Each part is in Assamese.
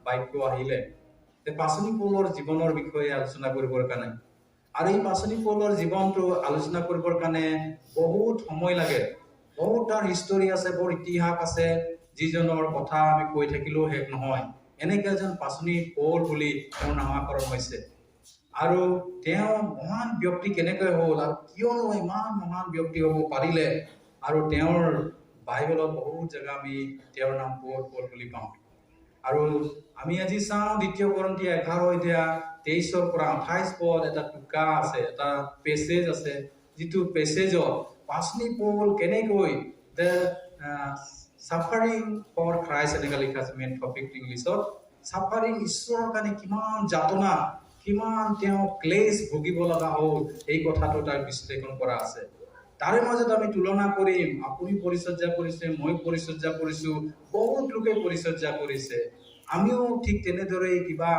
বাক্য আহিলে তে পাচনি পৌলৰ জীৱনৰ বিষয়ে আলোচনা কৰিবৰ কাৰণে আৰু এই পাচনি পৌলৰ জীৱনটো আলোচনা কৰিবৰ কাৰণে বহুত সময় লাগে বহুত তাৰ হিষ্টৰী আছে বহুত ইতিহাস আছে যিজনৰ কথা আমি কৈ থাকিলেও শেষ নহয় এনেকৈ এজন পাচনি পৌল বুলি তেওঁৰ নামাকৰণ হৈছে আৰু তেওঁ মহান ব্যক্তি কেনেকৈ হ'ল আৰু কিয়নো ইমান মহান ব্যক্তি হ'ব পাৰিলে আৰু তেওঁৰ বাইবেলত বহুত জায়গা আমি তেওঁৰ নাম পৌল বুলি পাওঁ আৰু আমি আজি চাওঁ 2 কৰিন্থিয়া 11 অধ্যায় 23 পৰা 28 পদ এটা টুকা আছে এটা পেছেজ আছে যিটো পেছেজত পাচনি পৌল কেনেকৈ the suffering for Christ এনেকা লিখা আছে মেইন টপিক ইংলিছত সাফারিং ঈশ্বৰৰ কাৰণে কিমান যাতনা কিমান তেওঁ ক্লেশ ভুগিব লগা হ'ল এই কথাটো তাৰ বিশ্লেষণ কৰা আছে তাৰে মাজত আমি তুলনা কৰিম আপুনি পৰিচৰ্যা কৰিছে মই পৰিচৰ্যা কৰিছো বহুত লোকে পৰিচৰ্যা কৰিছে আমিও ঠিক তেনেদৰে কিবা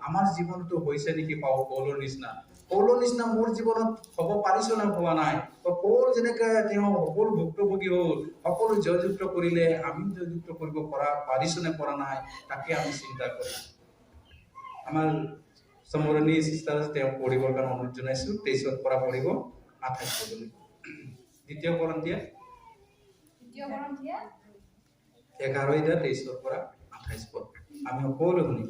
আমাৰ জীৱনটো হৈছে নেকি পৌলৰ নিচিনা মোৰ জীৱনত হ'ব পাৰিছো না হোৱা নাই তো পৌল যেনেকৈ তেওঁ সকলো ভুক্তভোগী হ'ল সকলো জয়যুক্ত কৰিলে আমি জয়যুক্ত কৰিব পাৰিছো নে পৰা নাই তাকে আমি চিন্তা কৰিম আমাৰ সমৰণী সিস্টাৰ তেওঁ পঢ়িবৰ কাৰণে অনুৰোধ জনাইছো 23 পৰা পঢ়িব 28 পদলৈ 2 কৰিন্থিয়া 11 23 পৰা 28 পদ আমি সকলো শুনিম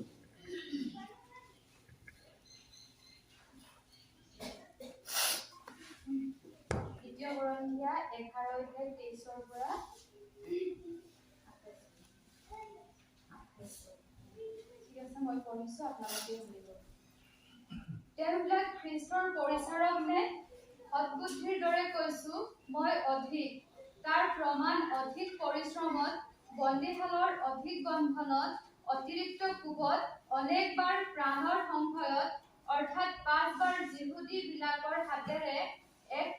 Korinthia 11 23 পৰা ঠিক আছে মই পঢ়িছো আপোনালোকে শুনিব তেওঁবিলাক খ্ৰীষ্টৰ পৰিচাৰক নে অদ্ভুতিৰ দৰে কৈছো মই অধিক তাৰ প্ৰমাণ অধিক পৰিশ্ৰমত বন্দীশালৰ অধিক বন্ধনত অতিৰিক্ত কোবত অনেকবাৰ প্ৰাণৰ সংশয়ত অৰ্থাৎ 5 বাৰ যিহুদী বিলাকৰ হাতেৰে এক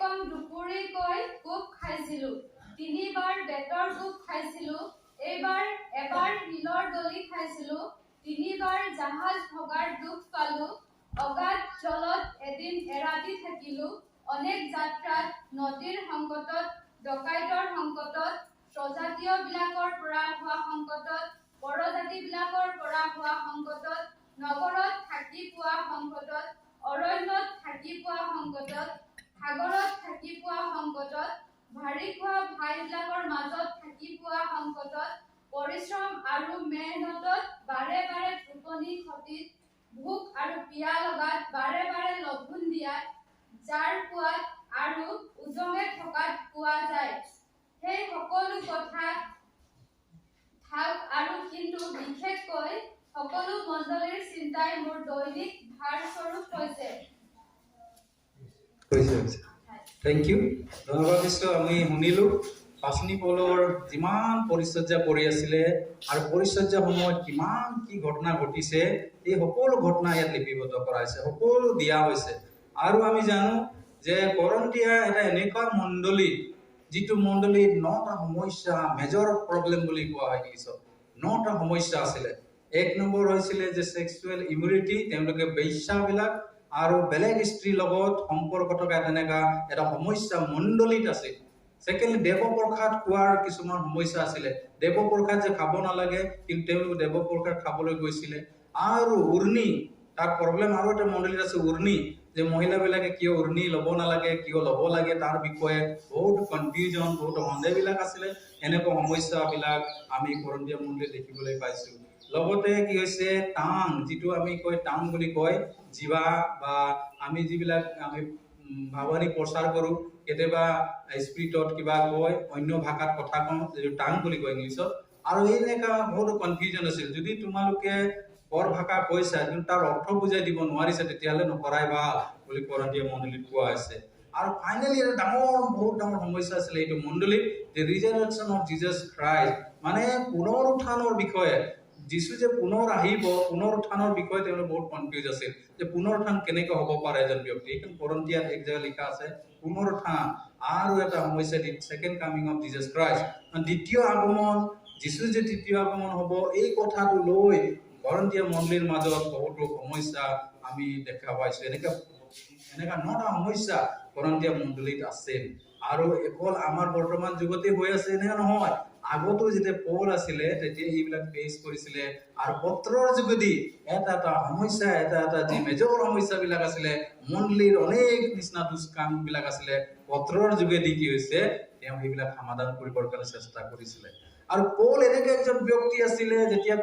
কম দুপুৰীকৈ কোব খাইছিলো 3 বাৰ বেতৰ কোব খাইছিলো এবাৰ শিলৰ দলি খাইছিলো 3 বাৰ জাহাজ ভগাৰ দুখ পালো অগাধ জলত এদিন এৰাতি থাকিলো অনেক যাত্ৰাত নদীৰ সংকটত ডকাইতৰ সংকটত স্বজাতীয় বিলাকৰ পৰা হোৱা সংকটত পৰজাতি বিলাকৰ পৰা হোৱা সংকটত নগৰত থাকি পোৱা সংকটত অৰণ্যত থাকি পোৱা সংকটত সাগৰত থাকি পোৱা সংকটত ভাৰী খোৱা ভাইবিলাকৰ মাজত থাকি পোৱা সংকটত পৰিশ্ৰম আৰু মেহনতত বাৰে বাৰে টোপনি ক্ষতিত ভোক আৰু পিয়া লগাত বাৰে বাৰে লঘোণ দিয়াত যাৰ পোৱাত আৰু উজমে থকাত পোৱা যায় সেই সকলো কথা থাক আৰু কিন্তু বিশেষকৈ সকলো মণ্ডলীৰ চিন্তাই মোৰ দৈনিক ভাৰ স্বৰূপ হৈছে থ্যাংক ইউ ধন্যবাদ দিছো আমি শুনিলো পাচনি পৌলৰ যিমান পৰিচৰ্যা কৰি আছিলে আৰু পৰিচৰ্যা সময়ত কিমান কি ঘটনা ঘটিছে এই সকলো ঘটনা ইয়াত লিপিবদ্ধ কৰা হৈছে সকলো দিয়া হৈছে আৰু আমি জানো যে কৰিন্থিয়া এটা এনেকুৱা মণ্ডলী যিটো মণ্ডলীত 9টা সমস্যা মেজৰ প্ৰব্লেম বুলি কোৱা হয় ইংলিছত 9টা সমস্যা আছিল এক নম্বৰ হৈছিল যে সেক্সুৱেল ইমিউনিটি তেওঁলোকে বেশ্যাবিলাক আৰু বেলেগ স্ত্ৰীৰ লগত সম্পৰ্ক থকা তেনেকা এটা সমস্যা মণ্ডলীত আছিল সেকেন্ড দেৱপ্ৰসাদ খোৱাৰ কিছুমান সমস্যা আছিল দেৱপ্ৰসাদ যে খাব নালাগে কিন্তু তেওঁলোক দেৱপ্ৰসাদ খাবলৈ গৈছিল আৰু উৰ্ণি তাৰ প্ৰব্লেম আৰু এটা মণ্ডলীত আছে উৰ্ণি যে মহিলাবিলাকে কিয় উৰ্ণি ল'ব নালাগে কিয় ল'ব লাগে তাৰ বিষয়ে বহুত কনফিউজন বহুত সন্দেহবিলাক আছিল এনেকুৱা সমস্যাবিলাক আমি কৰিন্থিয়া মণ্ডলীত দেখিবলৈ পাইছো লগতে কি হৈছে টাং যিটো আমি কয় টাং বুলি কয় জিবা বা আমি যিবিলাক আমি ভাৱনী প্ৰচাৰ কৰো কেতিয়াবা স্পিৰিটত কিবা কয় অন্য ভাষাত কথা কওঁ যে টাং বুলি কয় ইংলিছত আৰু এনেকা বহুত কনফিউজন আছিল যদি তোমালোকে পৰ ভাষা কৈছা কিন্তু তাৰ অৰ্থ বুজাই দিব নোৱাৰিছে তেতিয়াহ'লে নকৰাই ভাল বুলি কৰিন্থিয়া মণ্ডলীত কোৱা আছে আৰু ফাইনালি এটা বহুত ডাঙৰ সমস্যা আছিল এইটো মণ্ডলীত যে ৰিজাৰেকশ্যন অফ জিজাছ খ্ৰাইষ্ট মানে পুনৰুত্থানৰ বিষয়ে যিশু যে পুনৰ আহিব পুনৰুত্থানৰ বিষয়ে তেওঁলোক বহুত কনফিউজ আছিল যে পুনৰুত্থান কেনেকৈ হ'ব পাৰে এজন ব্যক্তি কিন্তু কৰিন্থিয়াত এক জায়গা লিখা আছে পুনৰুত্থান আৰু এটা সমস্যা second coming of Jesus Christ দ্বিতীয় আগমন যিশু যে তৃতীয় আগমন হ'ব এই কথাটো লৈ কৰিন্থিয়া মণ্ডলীৰ মাজত বহুতো সমস্যা আমি দেখা পাইছো এনেকা 9টা সমস্যা কৰিন্থিয়া মণ্ডলীত আছে আৰু অকল আমাৰ বৰ্তমান যুগতে হৈ আছে নে নহয় আগতো যেতিয়া পৌল আছিলে তেতিয়া এইবিলাক ফেচ কৰিছিলে আৰু পত্ৰৰ যোগেদি এটা সমস্যা এটা যি মেজৰ সমস্যাবিলাক আছিলে মণ্ডলীৰ অনেক নিচিনা দুষ্কাম বিলাক আছিলে পত্ৰৰ যোগেদি কি হৈছে তেওঁ সেইবিলাক সমাধান কৰিবৰ কাৰণে চেষ্টা কৰিছিলে আৰু পৌল এনেকে একজন ব্যক্তি আছিলে যেতিয়া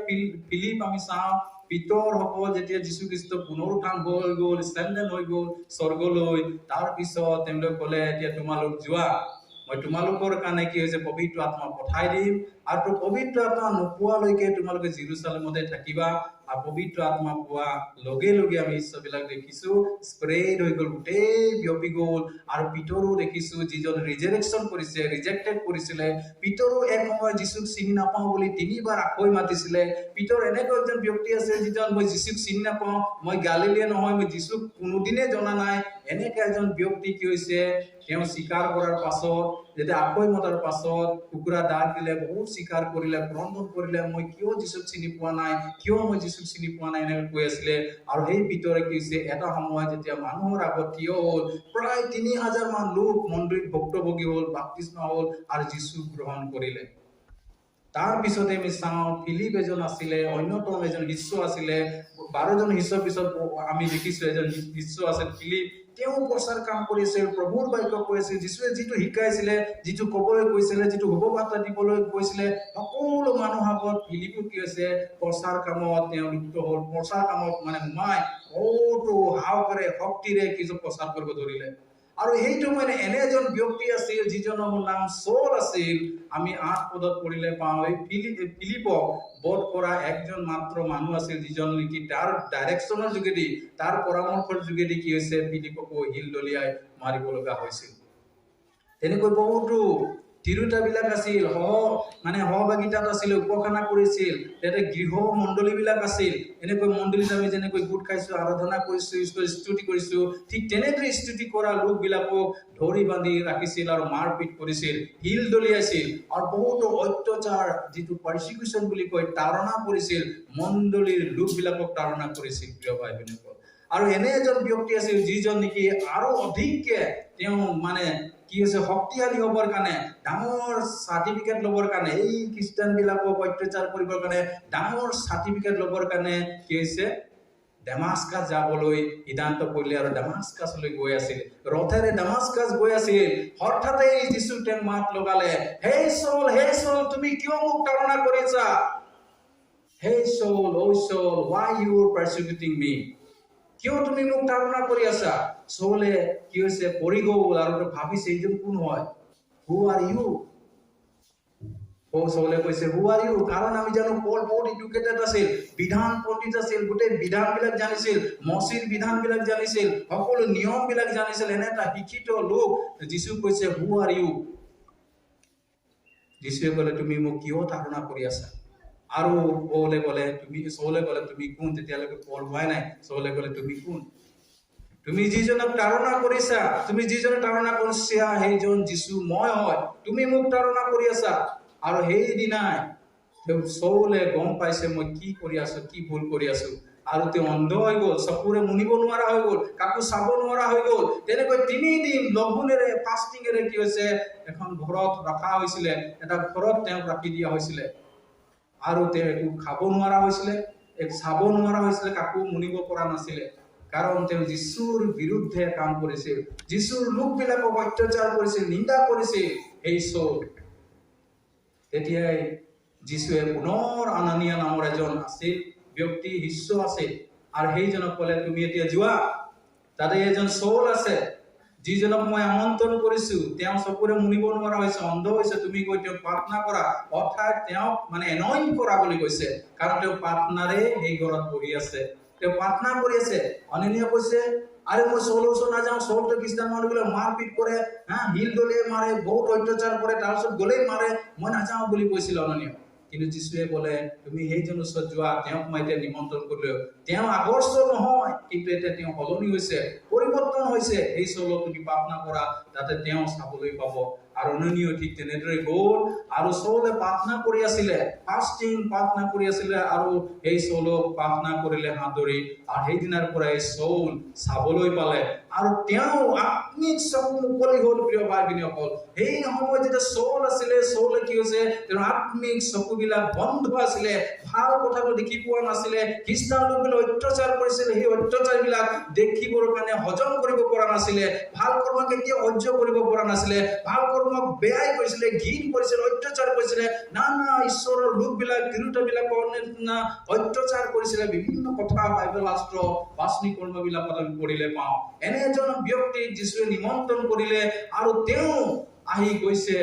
ফিলিপ আমি চাওঁ পিতৰ হ'ব যেতিয়া যীশু খ্ৰীষ্ট পুনৰুত্থান হৈ গ'ল ষ্টেণ্ডেন হৈ গ'ল স্বৰ্গলৈ তাৰ পিছত তেওঁলোকে ক'লে এতিয়া তোমালোক যোৱা মই তোমালোকৰ কাৰণে কি হৈছে পবিত্ৰ আত্মা পঠাই দিম আৰু পবিত্ৰ আত্মা নোপোৱালৈকে তোমালোকে জেৰুজালেমতে থাকিবা আৰু পবিত্ৰ আত্মা পোৱা লগে লগে আমি ইচ্ছাবিলাক দেখিছো স্প্ৰেড হৈ গ'ল গোটেই বিয়পি গ'ল আৰু পিতৰো দেখিছো যিজন ৰিজেৰেকশ্যন কৰিছে ৰিজেক্টেড কৰিছিলে পিতৰো এক সময় যীশুক চিনি নাপাওঁ বুলি 3 বাৰ আকৌ মাতিছিলে পিতৰ এনেকুৱা এজন ব্যক্তি আছে যিজন মই যীশুক চিনি নাপাওঁ মই গালিলিয়া নহয় মই যীশুক কোনোদিনে জনা নাই এনেকুৱা এজন ব্যক্তি কি হৈছে তেওঁ স্বীকাৰ কৰাৰ পাছত যেতিয়া আকৌ মতাৰ পাছত কুকুৰা দাগ দিলে বহুত স্বীকাৰ কৰিলে ক্ৰন্দন কৰিলে মই কিয় যীশুক চিনি পোৱা নাই কিয় মই যীশুক চিনি পোৱা নাই এনেকৈ কৈ আছিলে আৰু সেই ভিতৰে কি হৈছে এটা সময় যেতিয়া মানুহৰ আগত থিয় হ'ল প্ৰায় 3000 মান লোক মন্দিৰত ভক্তভোগী হ'ল বাপ্তিস্মা হ'ল আৰু যীশুক গ্ৰহণ কৰিলে তাৰ পিছতে আমি চাওঁ ফিলিপ এজন আছিলে অন্যতম এজন শিষ্য আছিলে 12 জন শিষ্যৰ পিছত আমি দেখিছো এজন শিষ্য আছিল ফিলিপ তেওঁ প্ৰচাৰ কাম কৰিছিল প্ৰভুৰ বাক্য কৈছিল যীশুৱে যিটো শিকাইছিলে যিটো ক'বলৈ কৈছিলে যিটো শুভবাৰ্তা দিবলৈ কৈছিলে সকলো মানুহৰ আগত ফিলিপো কি হৈছে প্ৰচাৰ কামত তেওঁ লিপ্ত হ'ল প্ৰচাৰ কামত মানে সোমাই বহুতো হাওকৰে শক্তিৰে কিছু প্ৰচাৰ কৰিব ধৰিলে আৰু সেইটো মানে এনে এজন ব্যক্তি আছিল যিজনৰ নাম সৌল আছিল আমি 8 পদত পঢ়িলে পাওঁ এই ফিলিপক বধ কৰা একজন মাত্ৰ মানুহ আছিল যিজন নেকি তাৰ ডাইৰেকশ্যনৰ যোগেদি তাৰ পৰামৰ্শৰ যোগেদি কি হৈছে ফিলিপকো হিল দলিয়াই মাৰিব লগা হৈছিল তেনেকৈ বহুতো তিৰোতাবিলাক আছিল মানে সহভাগিতাত আছিল উপখানা কৰিছিল তেতে গৃহ মণ্ডলীবিলাক আছিল এনেকৈ মণ্ডলীত আমি যেনেকৈ গোট খাইছো আৰাধনা কৰিছো ঈশ্বৰৰ স্তুতি কৰিছো ঠিক তেনেকৈ স্তুতি কৰা লোকবিলাকক ধৰি বান্ধি ৰাখিছিল আৰু মাৰপিট কৰিছিল হিল দলিয়াইছিল আৰু বহুতো অত্যাচাৰ যিটো পাৰসিকিউশ্যন বুলি কয় তাৰণা কৰিছিল মণ্ডলীৰ লোকবিলাকক তাৰণা কৰিছিল প্ৰিয় ভাই ভনীসকল আৰু এনে এজন ব্যক্তি আছিল যিজন নেকি আৰু অধিককে তেওঁ মানে কি হৈছে শক্তিশালী হ'বৰ কাৰণে ডাঙৰ সাৰ্টিফিকেট ল'বৰ কাৰণে এই খ্ৰীষ্টান বিলাকক অত্যাচাৰ কৰিবৰ কাৰণে ডাঙৰ সাৰ্টিফিকেট ল'বৰ কাৰণে কি হৈছে ডেমাস্কাছ যাবলৈ সিদ্ধান্ত কৰিলে আৰু ডেমাস্কাছলৈ গৈ আছিল ৰথেৰে ডেমাস্কাছ গৈ আছিল হঠাতে যীশু তেওঁ মাত লগালে হে সৌল তুমি কিয় মোক তাড়না কৰিছা হে Seoul O Seoul why you are persecuting me কিয় তুমি মোক তাড়না কৰি আছা সৌলে কি হৈছে পৰি গ'ল আৰু ভাবিছে এইজন কোন হয় who are you সৌলে কৈছে who are you কাৰণ আমি জানো পল বহুত এডুকেটেড আছিল বিধান পণ্ডিত আছিল গোটেই বিধানবিলাক জানিছিল মচিৰ বিধানবিলাক জানিছিল সকলো নিয়মবিলাক জানিছিল এনে এটা শিক্ষিত লোক যীশু কৈছে who are you যীশুৱে ক'লে তুমি মোক কিয় তাড়না কৰি আছা আৰু সৌলে ক'লে তুমি কোন তেতিয়ালৈকে পল হোৱাই নাই সৌলে ক'লে তুমি কোন তুমি যিজনক তাড়না কৰিছা তুমি যিজনক তাড়না কৰিছা সেইজন যীশু মই হয় তুমি মোক তাড়না কৰি আছা আৰু সেই দিনাই সৌলে গম পাইছে মই কি কৰি আছো কি ভুল কৰি আছো আৰু তেওঁ অন্ধ হৈ গ'ল চকুৰে মুনিব নোৱাৰা হৈ গ'ল কাকো চাব নোৱাৰা হৈ গ'ল তেনেকৈ 3 দিন লঘোনেৰে ফাষ্টিঙেৰে কি হৈছে এখন ঘৰত ৰখা হৈছিলে এটা ঘৰত তেওঁক ৰাখি দিয়া হৈছিলে আৰু তেওঁ একো খাব নোৱাৰা হৈছিলে চাব নোৱাৰা হৈছিলে কাকো মুনিব পৰা নাছিলে কাৰণ তেওঁ যীশুৰ বিৰুদ্ধে কাম কৰিছিল যীশুৰ লোকবিলাকক অত্যাচাৰ কৰিছিল নিন্দা কৰিছিল এই সৌল তেতিয়াই যীশুৱে পুনৰ আনানিয়া নামৰ এজন আছিল ব্যক্তি শিষ্য আছিল আৰু সেইজনক ক'লে তুমি এতিয়া যোৱা তাতে এজন সৌল আছে যিজনক মই আমন্ত্ৰণ কৰিছো তেওঁ চকুৰে মুনিব নোৱাৰা হৈছে অন্ধ হৈছে তুমি গৈ তেওঁক প্ৰাৰ্থনা কৰা অৰ্থাৎ তেওঁক মানে এনইন্ট কৰা বুলি কৈছে কাৰণ তেওঁ প্ৰাৰ্থনাৰে সেই ঘৰত বহি আছে তেওঁ প্ৰাৰ্থনা কৰি আছে অনানিয়া কৈছে আৰে মই সৌলৰ ওচৰত নাযাওঁ সৌলটো খ্ৰীষ্টান মানুহবিলাক মাৰপিট কৰে হিল দলিয়াই মাৰে বহুত অত্যাচাৰ কৰে তাৰপিছত গলেই মাৰে মই নাযাওঁ বুলি কৈছিল অনানিয়া কিন্তু যীশুৱে ক'লে তুমি সেইজনৰ ওচৰত যোৱা তেওঁক মই এতিয়া নিমন্ত্ৰণ কৰিলো তেওঁ আগৰ সৌল নহয় কিন্তু এতিয়া তেওঁ সলনি হৈছে পৰিৱৰ্তন হৈছে এই সৌলক তুমি প্ৰাৰ্থনা কৰা তাতে তেওঁ চাবলৈ পাব আৰু অননীয় ঠিক তেনেদৰে গ'ল আৰু চৌলে প্ৰাৰ্থনা কৰি আছিলে, ফাষ্টিং প্ৰাৰ্থনা কৰি আছিলে আৰু এই চৌলক প্ৰাৰ্থনা কৰিলে হাত ধৰি আৰু সেইদিনাৰ পৰাই চৌল চাবলৈ পালে আৰু তেওঁ আত্মিক চকু মুকলি হ'ল। প্ৰিয় ভাই ভনীসকল, সেই সময়ত যেতিয়া চৌল আছিলে, চৌলে কি হৈছে, তেওঁৰ আত্মিক চকুবিলাক বন্ধ আছিলে, ভাল কথাটো দেখি পোৱা নাছিলে, খ্ৰীষ্টান লোকবিলাক অত্যাচাৰ কৰিছিলে, সেই অত্যাচাৰবিলাক দেখিবৰ কাৰণে হজম কৰিব পৰা নাছিলে, ভাল কৰ্ম কেতিয়াও সহ্য কৰিব পৰা নাছিলে, ভাল কৰ্মক বেয়াই কৰিছিলে, ঘৃণ কৰিছিলে, অত্যাচাৰ কৰিছিলে, নানা ঈশ্বৰৰ লোকবিলাক তিৰোতাবিলাকৰ নিচিনা অত্যাচাৰ কৰিছিলে, বিভিন্ন কথা বাইবেল শাস্ত্ৰ বাছনি কৰ্মবিলাকত আমি পঢ়িলে পাওঁ। এনে এজন ব্যক্তি যীশুৱে নিমন্ত্ৰণ কৰিলে আৰু তেওঁ আহি কৈছে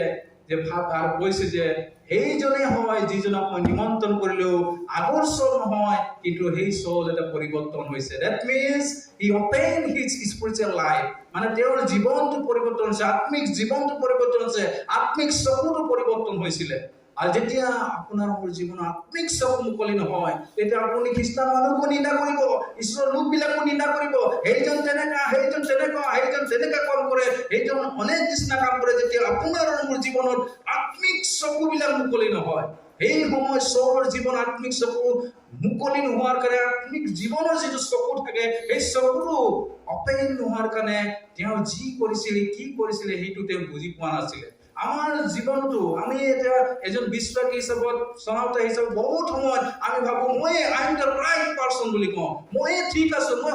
যে সেইজনে হয় যিজনক মই নিমন্ত্ৰণ কৰিলেও আগৰ চৌল নহয়, কিন্তু সেই চৌল এটা পৰিৱৰ্তন হৈছে। That means he opened his spiritual life, মানে তেওঁৰ জীৱনটো পৰিৱৰ্তন হৈছে, আত্মিক জীৱনটো পৰিৱৰ্তন হৈছে, আত্মিক চকুটো পৰিৱৰ্তন হৈছিলে। আৰু যেতিয়া আপোনাৰ মোৰ জীৱনৰ আত্মিক চকু মুকলি নহয়, তেতিয়া আপুনি খ্ৰীষ্টান মানুহকো নিন্দা কৰিব, ঈশ্বৰৰ লোকবিলাকো নিন্দা কৰিব, সেইজন তেনেকা, সেইজন তেনেকুৱা, সেইজন তেনেকা কাম কৰে, সেইজন অনেক নিচিনা কাম কৰে। যেতিয়া আপোনাৰ মোৰ জীৱনত আত্মিক চকুবিলাক মুকলি নহয়, সেই সময় চৌলৰ জীৱন আত্মিক চকু মুকলি নোহোৱাৰ কাৰণে, আত্মিক জীৱনৰ যিটো চকু থাকে সেই চকুটো অপেন নোহোৱাৰ কাৰণে তেওঁ যি কৰিছিলে, কি কৰিছিলে সেইটো তেওঁ বুজি পোৱা নাছিলে। আমাৰ জীৱনটো আমি এতিয়া এজন বিশ্বাসী হিচাপত চলাওঁতে হিচাপত বহুত সময়ত আমি ভাবো মই I am the right person বুলি কওঁ, মই ঠিক আছো, মই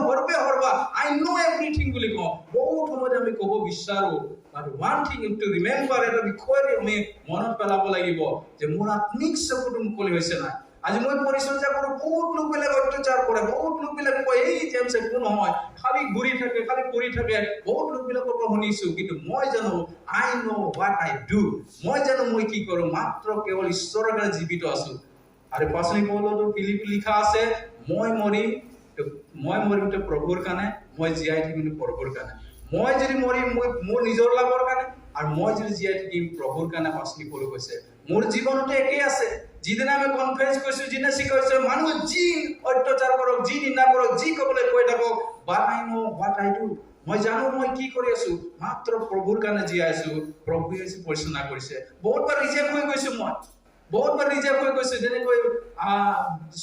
হৰবা আই নো এভৰিথিং বুলি কওঁ। বহুত সময়ত আমি ক'ব বিচাৰো, but one thing to remember, এটা বিষয় আমি মনত পেলাব লাগিব যে মোৰ আত্মিক চকুটো মুকলি হৈছে নাই। আজি মই পৰিচৰ্যা কৰো, বহুত লোকবিলাক অত্যাচাৰ কৰে, বহুত লোকবিলাক কয় এই জেমছ একো নহয়, খালি ঘূৰি থাকে, খালি কৰি থাকে, বহুত লোকবিলাকৰ পৰা শুনিছো, কিন্তু মই জানো I know what I do, মই জানো মই কি কৰো, মাত্ৰ কেৱল ঈশ্বৰৰ কাৰণে জীৱিত আছো। আৰু পাচনি পৌলতো ফিলিপি লিখা আছে, মই মৰিম তো প্ৰভুৰ কাৰণে, মই জীয়াই থাকিম প্ৰভুৰ কাৰণে। মই যদি মৰিম মোৰ নিজৰ লাভৰ কাৰণে, আৰু মই যদি জীয়াই থাকিম প্ৰভুৰ কাৰণে। পাচনি পৌল কৈছে মোৰ জীৱনতে একেই আছে। যিদিনা আমি কনফাৰেন্স কৰিছো, যিদিনা শিকাইছো, মানুহ যি অত্যাচাৰ কৰক, যি নিন্দা কৰক, যি ক'বলৈ কৈ থাকক, but I know what I do, মই জানো মই কি কৰি আছো, মাত্ৰ প্ৰভুৰ কাৰণে জীয়াই আছো। প্ৰভুৱে পৰিচালনা কৰিছে। বহুতবাৰ ৰিজেক্ট হৈ গৈছো, মই বহুতবাৰ ৰিজেক্ট হৈ গৈছো। যেনেকৈ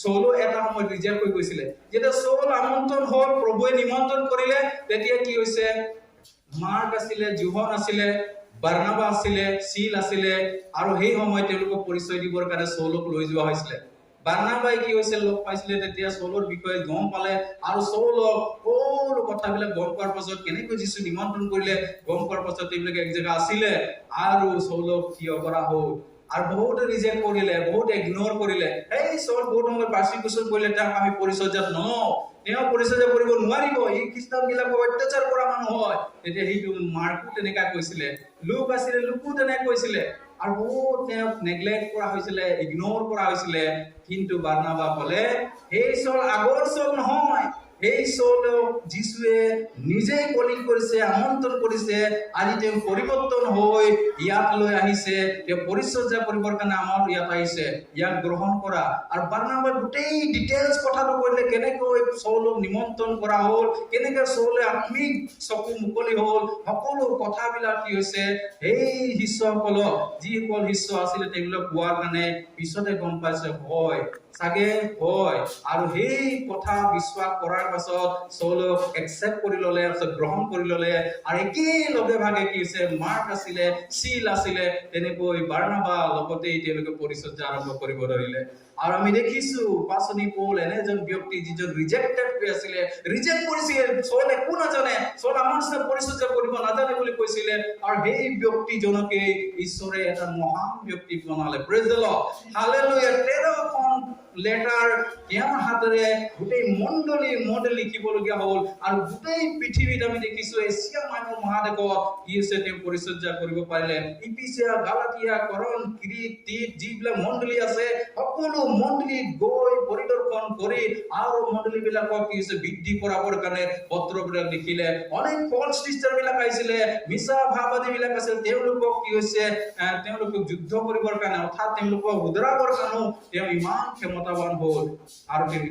চৌলো এটা সময়ত ৰিজেক্ট হৈ গৈছিলে। যেতিয়া চৌল আমন্ত্ৰণ হ'ল, প্ৰভুৱে নিমন্ত্ৰণ কৰিলে, তেতিয়া কি হৈছে, মাৰ্ক আছিলে, জোহন আছিলে, বাৰ্নাবা আছিলে, চিল আছিলে, আৰু সেই সময়ত তেওঁলোকক পৰিচয় দিবৰ কাৰণে চৌলক লৈ যোৱা হৈছিলে। বাৰ্নাবাই কি হৈছে, লগ পাইছিলে, তেতিয়া চৌলৰ বিষয়ে গম পালে, আৰু চৌলক সকলো কথাবিলাক গম পোৱাৰ পাছত, কেনেকৈ যীশু নিমন্ত্ৰণ কৰিলে গম পোৱাৰ পাছত তেওঁলোকে এক জেগা আছিলে, আৰু চৌলক থিয় কৰা হ'ল। আৰু বহুত ৰিজেক্ট কৰিলে, বহুত ইগনোৰ কৰিলে। এই চৌল বহুত সময় পাৰ্চিকিউশ্যন কৰিলে, তাক আমি পৰিচৰ্যাত নলওঁ, তেওঁ পৰিচৰ্যা কৰিব নোৱাৰিব, এই খ্ৰীষ্টান বিলাকক অত্যাচাৰ কৰা মানুহ হয়। তেতিয়া সেইটো মাৰ্কো তেনেকা কৈছিলে, লুক আছিলে, লুকো তেনেকা কৈছিলে, আৰু বহুত তেওঁক নেগলেক্ট কৰা হৈছিলে, ইগনোৰ কৰা হৈছিলে। কিন্তু বাৰ্নাবা ক'লে সেই চৌল আগৰ চৌল নহয়, এই চৌলক যীশুৱে নিজেই কলিং কৰিছে, আমন্ত্ৰণ কৰিছে, আজি তেওঁ পৰিৱৰ্তন হৈ ইয়াত লৈ আহিছে, তেওঁ পৰিচৰ্যা কৰিবৰ কাৰণে আমাৰ ইয়াত আহিছে, ইয়াক গ্ৰহণ কৰা। আৰু বাৰ্নাবাই গোটেই ডিটেইলছ কথাটো কৈলে, কেনেকৈ চৌলক নিমন্ত্ৰণ কৰা হ'ল, কেনেকৈ চৌলে আত্মিক চকু মুকলি হ'ল, সকলো কথাবিলাক কি হৈছে, সেই শিষ্যসকলক, যিসকল শিষ্য আছিলে তেওঁলোকক কোৱাৰ কাৰণে পিছতে গম পাইছে হয়, চাগে হয়। আৰু সেই কথা বিশ্বাস কৰাৰ পাছত চৌলক একচেপ্ট কৰি ল'লে, গ্ৰহণ কৰি ল'লে। আৰু একেলগে ভাগে কি হৈছে, মাৰ্ক আছিলে, চিল আছিলে, তেনেকৈ বাৰ্নাবা লগতে তেওঁলোকে পৰিচৰ্যা আৰম্ভ কৰিব ধৰিলে। আৰু আমি দেখিছো পাচনি পৌল এনে এজন ব্যক্তি যিজন ৰিজেক্টেড হৈ আছিলে, ৰিজেক্ট কৰিছিল, চৌল একো নাজানে, চৌল আমাৰ নিচিনা পৰিচৰ্যা কৰিব নাজানে বুলি কৈছিলে, আৰু সেই ব্যক্তিজনকে ঈশ্বৰে এটা মহান ব্যক্তি বনালে। Praise the lord, hallelujah. 13খন লেটাৰ তেওঁৰ হাতেৰে গোটেই মণ্ডলী লিখিবলগীয়া হ'ল, আৰু গোটেই পৃথিৱীত আমি দেখিছো এছিয়া মাইনৰ মহাদেশত কি হৈছে, তেওঁ পৰিচৰ্যা কৰিব পাৰিলে। ইফিচিয়া, গালাতিয়া, কৰণ, ক্ৰিট, তীত, যিবিলাক মণ্ডলী আছে, সকলো মণ্ডলীত গৈ পৰিদৰ্শন কৰি আৰু মণ্ডলী বিলাকক কি হৈছে, বৃদ্ধি কৰাবৰ কাৰণে পত্ৰবিলাক লিখিলে। অনেক ফলছ টিচাৰ বিলাক আহিছিলে, মিছা ভাৱবাদী বিলাক আছিল, তেওঁলোকক কি হৈছে, তেওঁলোকক যুদ্ধ কৰিবৰ কাৰণে, অৰ্থাৎ তেওঁলোকক শুধৰাবৰ কাৰণেও তেওঁ ইমান ক্ষমতাৱান হ'ল। আৰু তেওঁ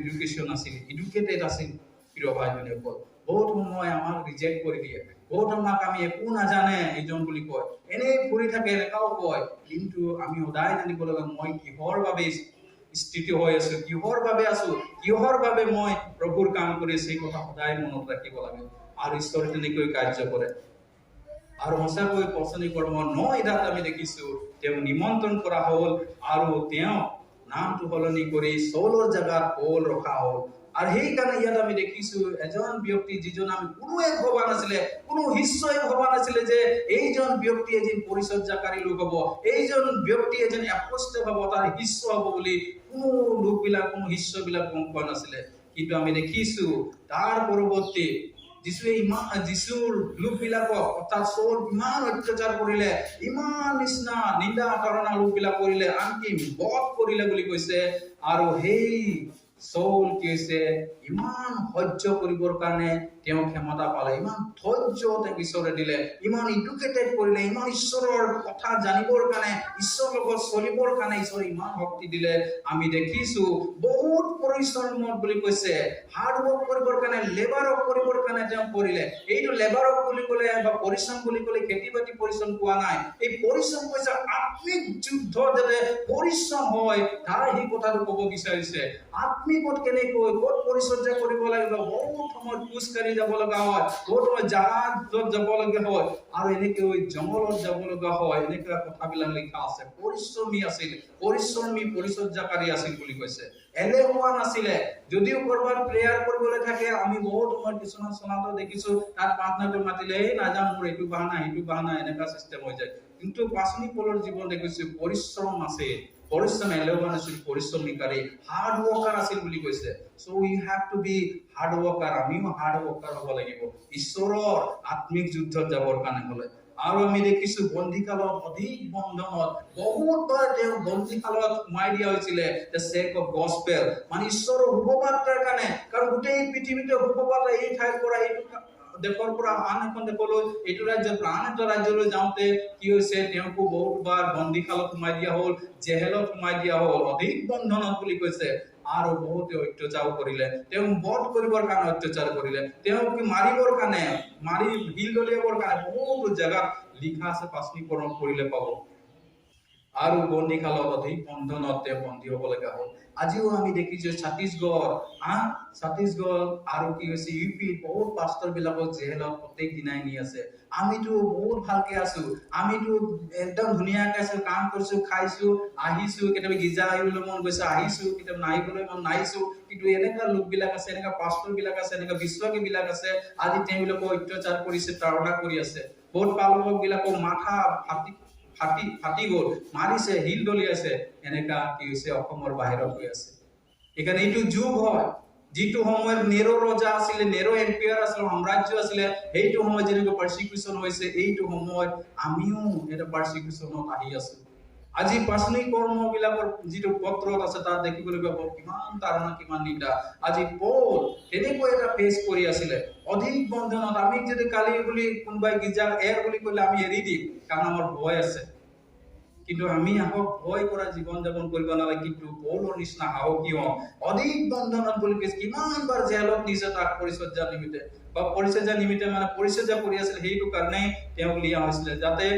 এডুকেটেড আছিল। প্ৰিয় ভাই ভনীসকল, বহুত সময় আমাক ৰিজেক্ট কৰি দিয়ে, বহুত আমাক আমি একো নাজানে এইজন বুলি কয়, এনেই ফুৰি থাকে এনেকাও কয়। কিন্তু আমি সদায় জানিব লাগে মই কিহৰ বাবে স্থিতি হৈ আছো, কিহৰ বাবে আছো, কিহৰ বাবে মই প্ৰভুৰ কাম কৰি আছো, এই কথা সদায় মনত ৰাখিব লাগে। আৰু ঈশ্বৰে তেনেকৈ কাৰ্য কৰে। আৰু সঁচাকৈ পচনি কৰ্ম 9 আমি দেখিছো তেওঁ নিমন্ত্ৰণ কৰা হ'ল আৰু তেওঁ নামটো সলনি কৰি চৌলৰ জাগাত পৌল ৰখা হ'ল। আৰু সেইকাৰণে ইয়াত আমি দেখিছো এজন ব্যক্তি যিজন আমি কোনোৱে ভবা নাছিলে, কোনো শিষ্যই ভবা নাছিলে যে এইজন ব্যক্তি এজন পৰিচৰ্যাকাৰী লোক হ'ব, এইজন ব্যক্তি এজন এপষ্টল হ'ব, তাৰ শিষ্য হ'ব বুলি কোনো লোকবিলাক, কোনো শিষ্যবিলাক গম পোৱা নাছিলে। কিন্তু আমি দেখিছো তাৰ পৰৱৰ্তী যিশুৰ লোকবিলাকক অৰ্থাৎ চৌল ইমান অত্যাচাৰ কৰিলে, ইমান নিচিনা নিন্দা তাৰণা লোকবিলাক কৰিলে, আনকি বধ কৰিলে বুলি কৈছে। আৰু সেই চৌল কি হৈছে, ইমান সহ্য কৰিবৰ কাৰণে তেওঁ ক্ষমতা পালে, ইমান ধৈৰ্য তেওঁক ঈশ্বৰে দিলে, ইমান এডুকেটেড কৰিলে, ইমান ঈশ্বৰৰ কথা জানিবৰ কাৰণে, ঈশ্বৰৰ লগত চলিবৰ কাৰণে ঈশ্বৰে ইমান শক্তি দিলে। আমি দেখিছো বহুত পৰিশ্ৰমত বুলি কৈছে, হাৰ্ড ৱৰ্ক কৰিবৰ কাৰণে, লেবাৰ ৱৰ্ক কৰিবৰ কাৰণে তেওঁ কৰিলে। এইটো লেবাৰ ৱৰ্ক বুলি ক'লে বা পৰিশ্ৰম বুলি ক'লে খেতি বাতি পৰিশ্ৰম পোৱা নাই, এই পৰিশ্ৰম কৈছে আত্মিক যুদ্ধ যাতে পৰিশ্ৰম হয় তাৰ সেই কথাটো ক'ব বিচাৰিছে। আত্মিকত কেনেকৈ ক'ত পৰিচৰ্যা কৰিব লাগিব, বহুত সময়ত খোজকাঢ়ি যাব লগা হয়, বহুত সময় জাহাজত যাব লগা হয়, আৰু এনেকৈ জংঘলত যাব লগা হয়, এনেকুৱা কথাবিলাক লিখা আছে। পৰিশ্ৰমী আছিল, পৰিশ্ৰমী পৰিচৰ্যাকাৰী আছিল বুলি কৈছে, এলেহুৱা নাছিলে। যদিও কৰবাত প্ৰেয়াৰ কৰিবলৈ থাকে, আমি বহুত সময় কিছুমান চলাটো দেখিছো, তাত প্ৰাৰ্থনাটো মাতিলে এই নাযাওঁ, মোৰ এইটো বাহানা সেইটো বাহানা, এনেকুৱা চিষ্টেম হৈ যায়। কিন্তু পাচনি পৌলৰ জীৱন দেখিছো পৰিশ্ৰম আছে, পৰিশ্ৰম, এলেহুৱা নাছিল, পৰিশ্ৰমীকাৰী, হাৰ্ড ৱৰ্কাৰ আছিল বুলি কৈছে। So we have to be hard worker, আমিও হাৰ্ড ৱৰ্কাৰ হ'ব লাগিব ঈশ্বৰৰ আত্মিক যুদ্ধত যাবৰ কাৰণে হ'লে। আৰু আমি দেখিছো বন্দীকালত, অধিক বন্ধনত, বহুতবাৰ তেওঁ বন্দীকালত সোমাই দিয়া হৈছিলে the sake of gospel, মানে ঈশ্বৰৰ শুভবাৰ্তাৰ কাৰণে। কাৰণ গোটেই পৃথিৱীতে শুভবাৰ্তা এই ঠাইৰ পৰা এইটো দেশৰ পৰা আন এখন দেশলৈ, এইটো ৰাজ্যৰ পৰা আন এটা ৰাজ্যলৈ যাওঁতে কি হৈছে, তেওঁকো বহুতবাৰ বন্দীকালত সোমাই দিয়া হ'ল, জেহেলত সোমাই দিয়া হ'ল, অধিক বন্ধনত বুলি কৈছে। আৰু বহুতে অত্যাচাৰ কৰিলে, তেওঁক বধ কৰিবৰ কাৰণে অত্যাচাৰ কৰিলে, তেওঁক মাৰিবৰ কাৰণে, মাৰি শিল দলিয়াবৰ কাৰণে বহুত জেগাত লিখা আছে, পাচনি পঢ়িলে পাব। আৰু বন্দীকালত অধিক বন্ধনত তেওঁ বন্দী হ'ব লগা হ'ল। আজিও আমি দেখিছো ছত্তীশগড় আৰু কি হৈছে ইউপি, বহুত পাষ্টৰ বিলাকক জেহেলত প্ৰত্যেক দিনাই নি আছে। আমিতো বহুত ভালকে আছো, আমিতো একদম ধুনীয়াকে আছো, কাম কৰিছো, খাইছো, আহিছো, কেতিয়াবা গীৰ্জা আহিবলৈ মন গৈছে আহিছো, কেতিয়াবা নাহিবলৈ মন নাহিছো। কিন্তু এনেকুৱা লোকবিলাক আছে, এনেকুৱা পাষ্টৰ বিলাক আছে, এনেকুৱা বিশ্বাসী বিলাক আছে, আজি তেওঁলোকক অত্যাচাৰ কৰিছে, তাড়না কৰি আছে। বহুত পালক বিলাকক মাথা ফাটি গ'ল, মাৰিছে, শিল দলিয়াইছে, এনেকা কি হৈছে অসমৰ বাহিৰত হৈ আছে। সেইকাৰণে এইটো যুগ হয়, যিটো সময়ত নেৰো ৰজা আছিলে, নেৰো এম্পায়াৰ আছিলে, সাম্ৰাজ্য আছিলে, সেইটো সময়ত যেনেকৈ পাৰ্সিকিউশ্যন হৈছে, এইটো সময়ত আমিও এটা পাৰ্সিকিউশ্যনত আহি আছো। আজি পাচনি কৰ্ম বিলাকৰ যিটো পত্ৰত আছে, তাত দেখিবলৈ পাব কিমান তাৰণা, কিমান নিন্দা। আজি পৌল তেনেকৈ এটা ফেচ কৰি আছিলে, অধিক বন্ধনত। আমি যদি কালি বুলি কোনোবাই গীৰ্জাক বুলি ক'লে আমি এৰি দিম, কাৰণ আমাৰ ভয় আছে। কিন্তু আমি আহক ভয় কৰা জীৱন যাপন কৰিব নালাগে, কিন্তু পৌলৰ নিচিনা সাহসী হওঁ। অধিক বন্ধনত বুলি কৈছে, কিমান বাৰ জেলত নিছে তাক পৰিচৰ্যা নিমিত্তে, বা পৰিচৰ্যা নিমিত্তে মানে পৰিচৰ্যা কৰি আছিলে, সেইটো কাৰণে তেওঁক লিয়া হৈছিলে, যাতে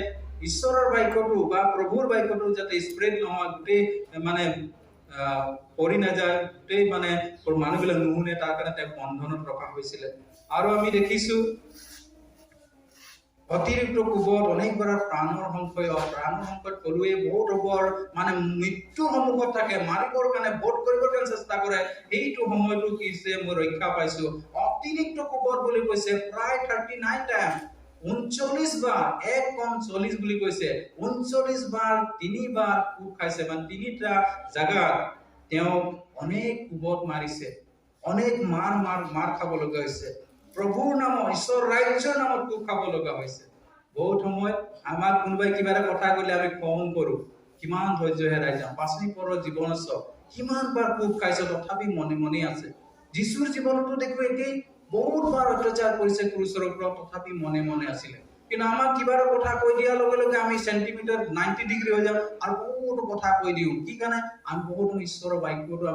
ঈশ্বৰৰ বাক্যটো বা প্ৰভুৰ বাক্যটো যাতে স্প্ৰেড নহয়, গোটেই মানে পৰি নাযায়, গোটেই মানে মানুহবিলাক নুশুনে, তাৰ কাৰণে তেওঁক বন্ধনত ৰখা হৈছিলে। আৰু আমি দেখিছো অতিৰিক্ত কোবত অনেকবাৰ প্ৰাণৰ সংকট কলোৱে, বহুত ৰবৰ মানে মৃত্যুৰ সন্মুখত থাকে, মাৰিবৰ কাৰণে, বধ কৰিবৰ কাৰণে চেষ্টা কৰে। এইটো সময়তো কি হৈছে, মই ৰক্ষা পাইছো। অতিৰিক্ত কোবত বুলি কৈছে প্ৰায় 39 টাইম, 39 বাৰ, 1 কম 40 বুলি কৈছে, 39 বাৰ, 3 বাৰ কোব খাইছে, মানে 3টা জাগাত তেওঁ অনেক কোবত মাৰিছে, অনেক মাৰ খাব লগা হৈছে। প্ৰভুৰ নামত, ঈশ্বৰ ৰাজ্যৰ নামত কোব খাব লগা হৈছে। বহুত সময়ত আমাক কোনোবাই কিবা এটা কথা কলে আমি খং কৰো, কিমান ধৈৰ্য হেৰাই যাওঁ। পাচনি পৌলৰ জীৱনত চাওক, কিমান বাৰ কোব খাইছে, তথাপি মনে মনে আছে। যীশুৰ জীৱনতো দেখো একেই, বহুত বাৰ অত্যাচাৰ কৰিছে ক্ৰুচৰ ওপৰত, তথাপি মনে মনে আছিলে। কিন্তু আমাক কিবা এটা কথা কৈ দিয়াৰ লগে লগে আমি চেণ্টিমিটাৰ 90 ডিগ্ৰী হৈ যাওঁ, আৰু বহুতো কথা কৈ দিওঁ। কি কাৰণে? আমি বহুতো ঈশ্বৰৰ বাক্যটো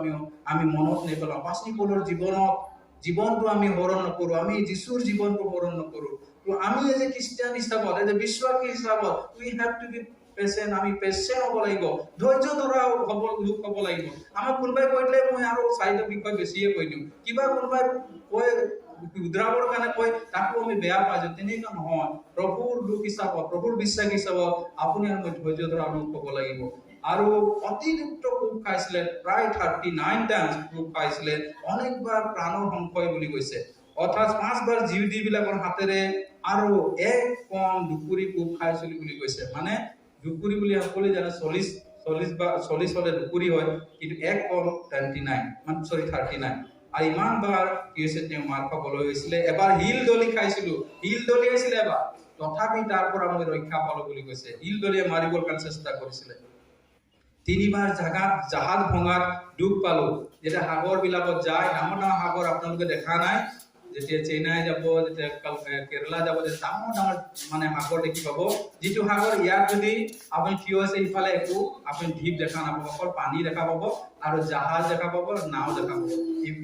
আমি মনত নেপেলাওঁ। পাচনি পৌলৰ জীৱনটো আমি হৰণ নকৰো, আমি যীশুৰ জীৱনটো হৰণ নকৰো। তো আমি এজ এ খ্ৰীষ্টিয়ান হিচাপত এজ এ বিশ্বাসী হিচাপত উই হেভ টু বি পেচেণ্ট, আমি পেচেণ্ট হ'ব লাগিব, ধৈৰ্য ধৰা লোক হ'ব লাগিব। আমাক কোনোবাই কৈ দিলে মই আৰু চাৰিটা বিষয় বেছিয়ে কৈ দিওঁ, কিবা কোনোবাই কৈ শুধৰাবৰ কাৰণে কৈ তাকো আমি বেয়া পাই যাওঁ, তেনেকুৱা নহয়। প্ৰভুৰ লোক হিচাপত, প্ৰভুৰ বিশ্বাস হিচাপত আপুনি আৰু মই ধৈৰ্য ধৰা লোক হ'ব লাগিব। আৰু অতিৰিক্ত কোব খাইছিলে, প্ৰায় 39 টাইমছ কোব খাইছিলে, অনেকবাৰ প্ৰাণৰ সংশয় বুলি কৈছে, অৰ্থাৎ 5 বাৰ জিউদী বিলাকৰ হাতেৰে আৰু 1 কণ দুকুৰি কোব খাইছিল বুলি কৈছে। মানে দুকুৰি বুলি সকলোৱে জানে 40 হলে দুকুৰি হয়, কিন্তু 1 কণ 39 আৰু ইমান বাৰ কি হৈছে তেওঁ মাৰ খাবলৈ হৈছিলে। এবাৰ হিল দলি খাইছিলো, হিল দলিয়াইছিলে এবাৰ, তথাপি তাৰ পৰা মই ৰক্ষা পালো বুলি কৈছে। হিল দলিয়াই মাৰিবৰ কাৰণে চেষ্টা কৰিছিলে। 3 বাৰ জাহাজ ভঙাৰ দুখ পালো, যেতিয়া সাগৰ বিলাকত যায়, ডাঙৰ ডাঙৰ সাগৰ আপোনালোকে দেখা নাই, যেতিয়া চেন্নাই যাব, যেতিয়া কেৰেলা যাব, ডাঙৰ ডাঙৰ মানে সাগৰ দেখি পাব, যিটো সাগৰ ইয়াত যদি আপুনি থিয় আছে ইফালে একো আপুনি ঢিপ দেখা নাপাব, অকল পানী দেখা পাব আৰু জাহাজ দেখা পাব, নাও দেখা পাব।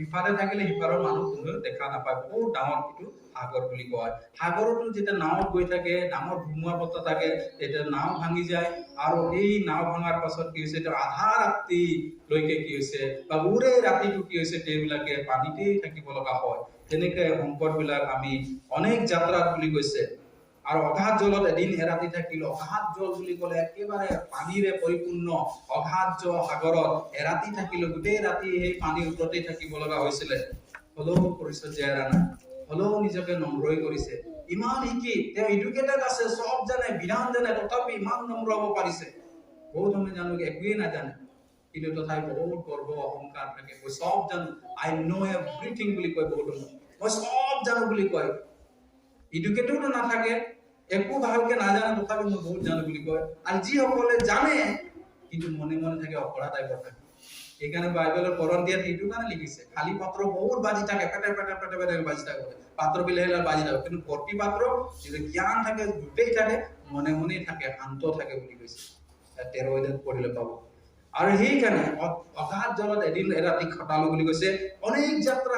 ইফালে থাকিলে সিফালৰ মানুহ কোনো দেখা নাপায়, বহুত ডাঙৰ এইটো সাগৰ বুলি কয়। সাগৰতো যেতিয়া নাৱত গৈ থাকে, ডাঙৰ ধুমুহা বতাহ থাকে, তেতিয়া নাও ভাঙি যায়। আৰু এই নাও ভাঙাৰ পাছত কি হৈছে, আধা ৰাতিলৈকে কি হৈছে বা উৰে ৰাতিটো কি হৈছে, তেওঁবিলাকে পানীতেই থাকিব লগা হয়। তেনেকে সংকট বিলাক আমি অনেক যাত্ৰাত বুলি কৈছে। আৰু অগাধ জলত এদিন এৰাতি থাকিল। অগাধ জল বুলি ক'লে একেবাৰে পানীৰে পৰিপূৰ্ণ অগাধ জল সাগৰত এৰাতি থাকিলো, গোটেই ৰাতি সেই পানীৰ ওপৰতেই থাকিব লগা হৈছিলে। হলেও পৰিচয় জীয়াই এৰা নাই, হলেও নিজকে নম্ৰই কৰিছে। ইমান শিকি তেওঁ এডুকেটেড আছে, সব জানে, বিধান জানে, তথাপি ইমান নম্ৰ হ'ব পাৰিছে। বহুত আমি জানো একোৱেই নাজানে, কিন্তু তথাপি বহুত গৰ্ব অহংকাৰ থাকে, মই সব জানো, আই নো এভৰিথিং বুলি কয়। বহুত মই সব জানো বুলি কয়। এডুকেটেডো নাথাকে, একো ভালকে নাজানে, তথাপি মই বহুত জানো বুলি কয়। আৰু যিসকলে জানে কিন্তু মনে মনে থাকে, অপৰা টাইপৰ থাকে। সেইকাৰণে বাইবেলৰ কৰন্থিয়াত এইটো কাৰণে লিখিছে, খালী পাত্ৰ বহুত বাজি থাকে, পেটে বাজি থাকে, পাত্ৰ বিলাকে বাজি থাকে, কিন্তু ভৰ্তি পাত্ৰ যিটো জ্ঞান থাকে, গোটেই থাকে, মনে মনেই থাকে, শান্ত থাকে বুলি কৈছে। 13 অধ্যায়ত পঢ়িলে পাব। আৰু সেইকাৰণে অগাধ জলত এদিন এৰাতি খটালো বুলি কৈছে। অনেক যাত্ৰা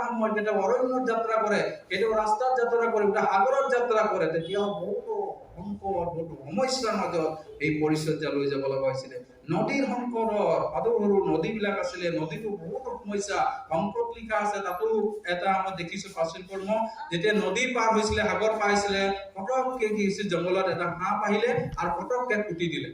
সময়ত কেতিয়াবা অৰণ্যত যাত্ৰা কৰে, কেতিয়াবা ৰাস্তাত যাত্ৰা কৰে, সাগৰত যাত্ৰা কৰে, তেতিয়া বহুতো সংকট, বহুতো সমস্যাৰ মাজত এই পৰিচৰ্যা লৈ যাব লগা হৈছিলে। নদীৰ সংকটত, সৰু সৰু নদীবিলাক আছিলে, নদীতো বহুত সমস্যা, সংকট লিখা আছে। তাতো এটা আমি দেখিছো প্ৰাচীন কৰ্ম, যেতিয়া নদী পাৰ হৈছিলে, সাগৰ পাইছিলে, পটককে কি হৈছে, জংঘলত এটা সাপ আহিলে আৰু পটককে কুটি দিলে,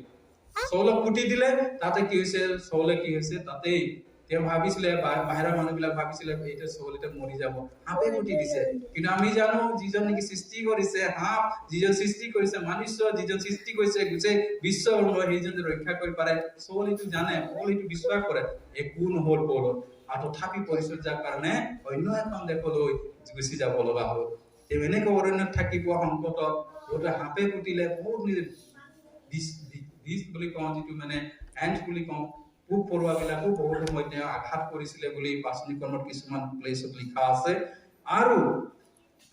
চৌলক কুটি দিলে। তাতে কি হৈছে, চৌলে কি হৈছে, তাতেই তেওঁ ভাবিছিলে, বাহিৰৰ মানুহবিলাক ভাবিছিলে এইটো চৌল এতিয়া মৰি যাব, সাপে কুটি দিছে। কিন্তু আমি জানো যিজন নেকি সৃষ্টি কৰিছে সাপ, যিজন সৃষ্টি কৰিছে মনুষ্য, যিজন সৃষ্টি কৰিছে গোটেই বিশ্ব সেইজন ৰক্ষা কৰি পাৰে, চৌল এইটো জানে, পৌল এইটো বিশ্বাস কৰে, একো নহল পৌলত। আৰু তথাপি পৰিচৰ্যাৰ কাৰণে অন্য এখন দেশলৈ গুচি যাব লগা হ'ল। তেওঁ এনেকৈ অৰণ্যত থাকিব সংকটত, বহুতে সাপে কুটিলে, বহুত বুলি কওঁ, যিটো মানে এণ্ট বুলি কওঁ, পোক পৰুৱা বিলাকো বহুত সময় তেওঁ আঘাত কৰিছিলে বুলি পাচনি কৰ্মত কিছুমান প্লেচত লিখা আছে। আৰু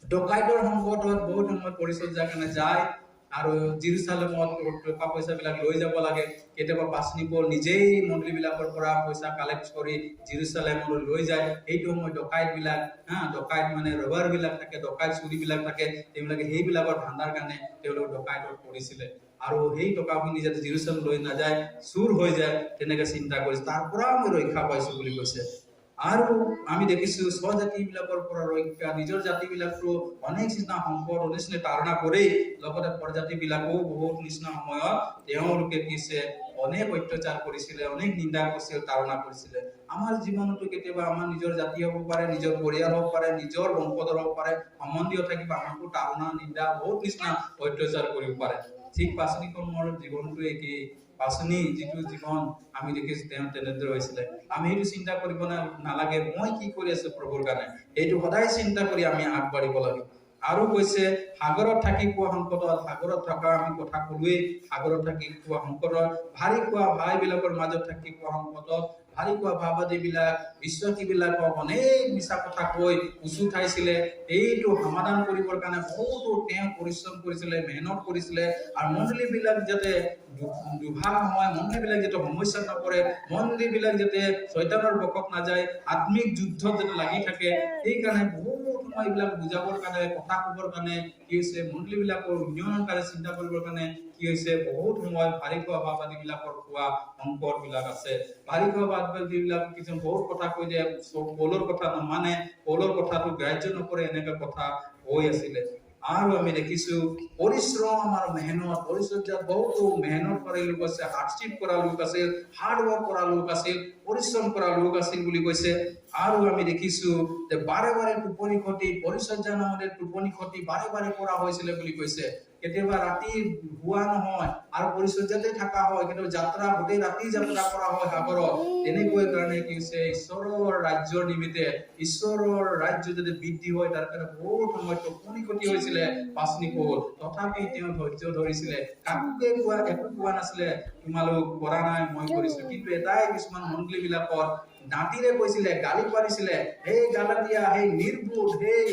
ডকাইতৰ সংকটত বহুত সময় পৰিচৰ্যাৰ কাৰণে যায়, আৰু জেৰুজালেমত টকা পইচা বিলাক লৈ যাব লাগে। কেতিয়াবা পাচনি পল নিজেই মন্দিৰ বিলাকৰ পৰা পইচা কালেক্ট কৰি জেৰুজালেমলৈ লৈ যায়। সেইটো সময় ডকাইত বিলাক, ডকাইত মানে ৰবাৰ বিলাক থাকে, ডকাইত চুৰি বিলাক থাকে, তেওঁলোকে সেইবিলাকৰ ধান্দাৰ কাৰণে তেওঁলোক ডকাইতত পৰিছিলে। আৰু সেই টকাখিনি যাতে জেৰুজালেম লৈ নাযায়, চুৰ হৈ যায়, তেনেকে চিন্তা কৰিছে, তাৰ পৰা আমি ৰক্ষা পাইছো বুলি কৈছে। আৰু আমি দেখিছো স্বজাতি বিলাকৰ পৰা ৰক্ষা, নিজৰ জাতি বিলাকতো অনেক নিচিনা সংকট, অনেক তাৰণা কৰেই, লগতে প্ৰজাতি বিলাকো বহুত নিচিনা সময়ত তেওঁলোকে কিছে অনেক অত্যাচাৰ কৰিছিলে, অনেক নিন্দা কৰিছিল, তাৰণা কৰিছিলে। আমাৰ জীৱনতো কেতিয়াবা আমাৰ নিজৰ জাতি হ'ব পাৰে, নিজৰ পৰিয়াল হ'ব পাৰে, নিজৰ বংশধৰ হ'ব পাৰে, সম্বন্ধীয় থাকিব, আমাকো তাৰণা নিন্দা বহুত নিচিনা অত্যাচাৰ কৰিব পাৰে। ঠিক পাচনি কৰ্মৰ জীৱনটো একেই। পাচনি যিটো জীৱন আমি দেখিছো তেওঁ তেনেদৰে হৈছিলে। আমি সেইটো চিন্তা কৰিব নালাগে, মই কি কৰি আছো প্ৰভুৰ কাৰণে, এইটো সদায় চিন্তা কৰি আমি আগবাঢ়িব লাগে। আৰু কৈছে সাগৰত থাকি পোৱা সংকটত, সাগৰত থকা আমি কথা কলোৱেই, সাগৰত থাকি পোৱা সংকটত, ভাৰী খোৱা ভাই বিলাকৰ মাজত থাকি পোৱা সংকটত, ভাৰী খোৱা ভাবাদী বিলাক, বিশ্বাসী বিলাকক অনেক মিছা কথা কৈ উচু উঠাইছিলে। এইটো সমাধান কৰিবৰ কাৰণে বহুতো তেওঁ পৰিশ্ৰম কৰিছিলে, মেহনত কৰিছিলে। আৰু মণ্ডলী বিলাক যাতে দুভাগ হয়, মণ্ডলী বিলাক যাতে সমস্যাত নপৰে, মণ্ডলী বিলাক যাতে শয়তানৰ বশত নাযায়, আত্মিক যুদ্ধত যাতে লাগি থাকে, সেইকাৰণে বহুত সময় এইবিলাক বুজাবৰ কাৰণে, কথা কবৰ কাৰণে কি হৈছে মণ্ডলীবিলাকৰ উন্নয়নৰ কাৰণে চিন্তা কৰিবৰ কাৰণে কি হৈছে বহুত সময় ভাৰী খোৱা ভাবাদীবিলাকৰ খোৱা সংকটবিলাক আছে। ভাৰী খোৱা ভাবাদীবিলাক কিছুমান বহুত কথা কৈ দিয়ে, পৌলৰ কথা নামানে, পৌলৰ কথাটো গ্ৰাহ্য নকৰে, এনেকুৱা কথা হৈ আছিলে। আৰু আমি দেখিছো পৰিশ্ৰম আৰু মেহনত, পৰিচৰ্যাত বহুতো মেহনত কৰা লোক আছে, হাৰ্ডশ্বিপ কৰা লোক আছে, হাৰ্ড ৱৰ্ক কৰা লোক আছিল, পৰিশ্ৰম কৰা লোক আছিল বুলি কৈছে। আৰু আমি দেখিছো যে বাৰে বাৰে টোপনি ক্ষতি, পৰিচৰ্যা নামতে টোপনি ক্ষতি বাৰে বাৰে কৰা হৈছিলে বুলি কৈছে। কেতিয়াবা ৰাতি হোৱা নহয় আৰু পৰিচৰ্যাতে থকা হয়, কেতিয়াবা যাত্ৰা গোটেই ৰাতি যাত্ৰা কৰা হয় সাগৰত। তেনেকৈ কাৰণে কি হৈছে ঈশ্বৰৰ ৰাজ্যৰ নিমিত্তে, ঈশ্বৰৰ ৰাজ্য যদি বৃদ্ধি হয় তাৰ কাৰণে বহুত সময় টোপনি ক্ষতি হৈছিলে পাচনি পৌল। তথাপি তেওঁ ধৈৰ্য ধৰিছিলে, কাকোকে একো কোৱা নাছিলে তোমালোক কৰা নাই মই কৰিছো, কিন্তু এটাই কিছুমান মণ্ডলী বিলাকৰ দাঁতিৰে কৈছিলে, গালি পাৰিছিলে, সেই গালাতিয়া, সেই নিৰ্বোধ, সেই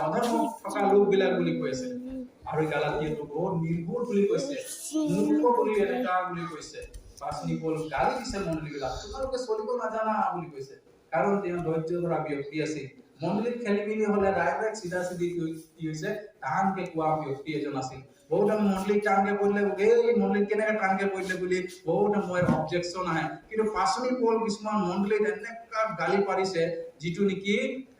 অধৰ্ম থকা লোকবিলাক বুলি কৈছে। আৰু গালাতিয়াটো বহুত নিৰ্বোধ বুলি কৈছে, মূৰ্খ বুলি এনেকা বুলি কৈছে। পাচনি পৌল গালি দিছে মণ্ডলীবিলাক, তোমালোকে চলিব নাজানা বুলি কৈছে। কাৰণ তেওঁ ধৈৰ্য ধৰা ব্যক্তি আছিল। মণ্ডলীত খেলি মেলি হলে ডাইৰেক্ট চিধা চিধি কি হৈছে টানকে কোৱা ব্যক্তি এজন আছিল। বহুত মণ্ডলীক টানকে কৰিলে, এই মণ্ডলীত কেনেকে টানকে কৰিলে বুলি বহুত সময় অবজেকশ্যন আহে। কিন্তু পাচনি পৌল কিছুমান মণ্ডলীত এনেকা গালি পাৰিছে, যিটো নেকি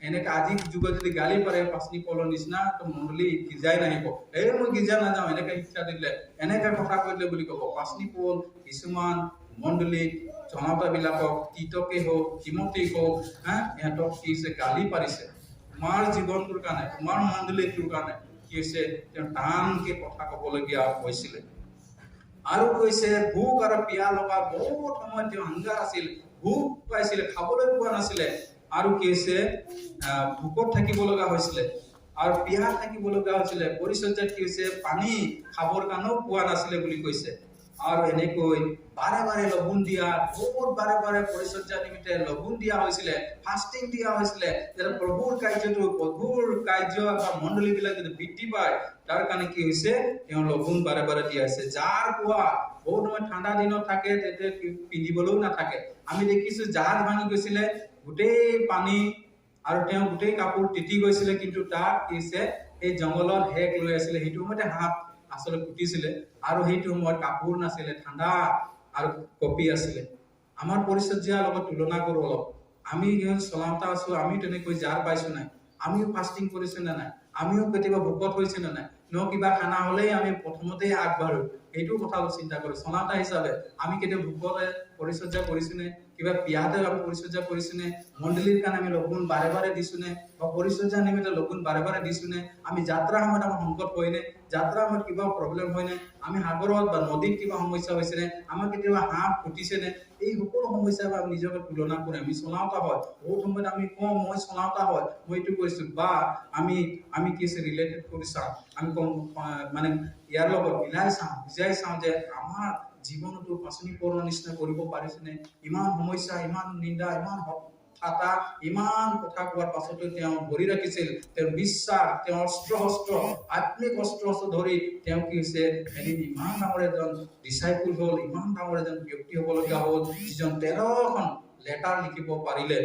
এনেকা আজিৰ যুগত যদি গালি পাৰে পাচনি পৌলৰ নিচিনা তো মণ্ডলী গিজাই নাহিব, এই মই গিজা নাযাওঁ এনেকা শিক্ষা দিলে, এনেকা কথা কৰিলে বুলি কব। পাচনি পৌল কিছুমান মণ্ডলীত জনতা বিলাকক, তীতকে হওক, তিমথিক হওক, ইহঁতক কি হৈছে গালি পাৰিছে। তোমাৰ জীৱনটোৰ কাৰণে, তোমাৰ মণ্ডলীটোৰ কাৰণে কি হৈছে তেওঁ টানকে কথা কবলগীয়া হৈছিলে। আৰু কৈছে ভোক আৰু পিয়াহ লগা বহুত সময় তেওঁ হাংগাৰ আছিল, ভোক পাইছিলে, খাবলৈ পোৱা নাছিলে। আৰু কি হৈছে ভোকত থাকিব লগা হৈছিলে আৰু পিয়াহ থাকিব লগা হৈছিলে। পৰিচৰ্যাত কি হৈছে পানী খাবৰ কাৰণেও পোৱা নাছিলে বুলি কৈছে। আৰু এনেকৈ বাৰে বাৰে লঘোণ দিয়া, বহুত বাৰে বাৰে পৰিচৰ্যা নিমিত্তে লঘোণ দিয়া হৈছিলে, ফাষ্টিং দিয়া হৈছিলে, যাতে প্ৰভুৰ কাৰ্য বা মণ্ডলী বিলাক যদি বৃদ্ধি পায় তাৰ কাৰণে কি হৈছে তেওঁ লঘোণ বাৰে বাৰে দিয়া হৈছে। যাৰ পোৱা বহুত সময় ঠাণ্ডা দিনত থাকে তেতিয়া পিন্ধিবলৈও নাথাকে। আমি দেখিছো জাহাজ ভাঙি গৈছিলে, গোটেই পানী আৰু তেওঁ গোটেই কাপোৰ তিতি গৈছিলে, কিন্তু তাত কি হৈছে এই জংঘলত হেক লৈ আছিলে। সেইটো সময়তে হাত আচলতে ফুটিছিলে আৰু সেইটো সময়ত কাপোৰ নাছিলে, ঠাণ্ডা আৰু কপি আছিলে। আমাৰ পৰিচৰ্যাৰ লগত তুলনা কৰো অলপ। আমি চলাওঁতা আছো, আমি তেনেকৈ জাৰ পাইছো নাই, আমিও ফাষ্টিং কৰিছো নে নাই, আমিও কেতিয়াবা ভোকত হৈছে নে নাই, কিবা খানা হলেই আমি প্ৰথমতেই আগবাঢ়ো। সেইটো কথা চিন্তা কৰো। চলাওঁতা হিচাপে আমি কেতিয়াবা ভোকতে পৰিচৰ্যা কৰিছো নে, কিবা পিয়াহতে আমি পৰিচৰ্যা কৰিছো নে, মণ্ডলীৰ কাৰণে আমি লঘোণ বাৰে বাৰে দিছো নে, বা পৰিচৰ্যা নিমিত্তে লঘোণ বাৰে বাৰে দিছো নে, আমি যাত্ৰা সময়ত আমাৰ সংকট হয় নে, যাত্ৰা সময়ত কিবা প্ৰব্লেম হয় নে, আমি সাগৰত বা নদীত কিবা সমস্যা হৈছে নে, আমাৰ কেতিয়াবা হাত ফুটিছে নে, এই সকলো সমস্যাৰ আমি নিজকে তুলনা কৰি আমি চলাওঁতা হয়। বহুত সময়ত আমি কওঁ মই চলাওঁতা হয়, মই এইটো কৈছো, বা আমি কি আছে ৰিলেটেড কৰি চাওঁ, আমি কম মানে ইয়াৰ লগত বুজাই চাওঁ যে আমাৰ জীৱনতো পাচনি পৌলৰ নিচিনা কৰিব পাৰিছে নে। ইমান সমস্যা, ইমান নিন্দা, ইমান হতা, ইমান কথা কোৱাৰ পাছতো তেওঁ ধৰি ৰাখিছিল তেওঁৰ বিশ্বাস, তেওঁৰ অস্ত্ৰ আত্মিক অস্ত্ৰ ধৰি তেওঁ কি হৈছে এদিন ইমান ডাঙৰ এজন ডিচাইপুল হল, ইমান ডাঙৰ এজন ব্যক্তি হব লগা হল, যিজন 13খন লেটাৰ লিখিব পাৰিলে।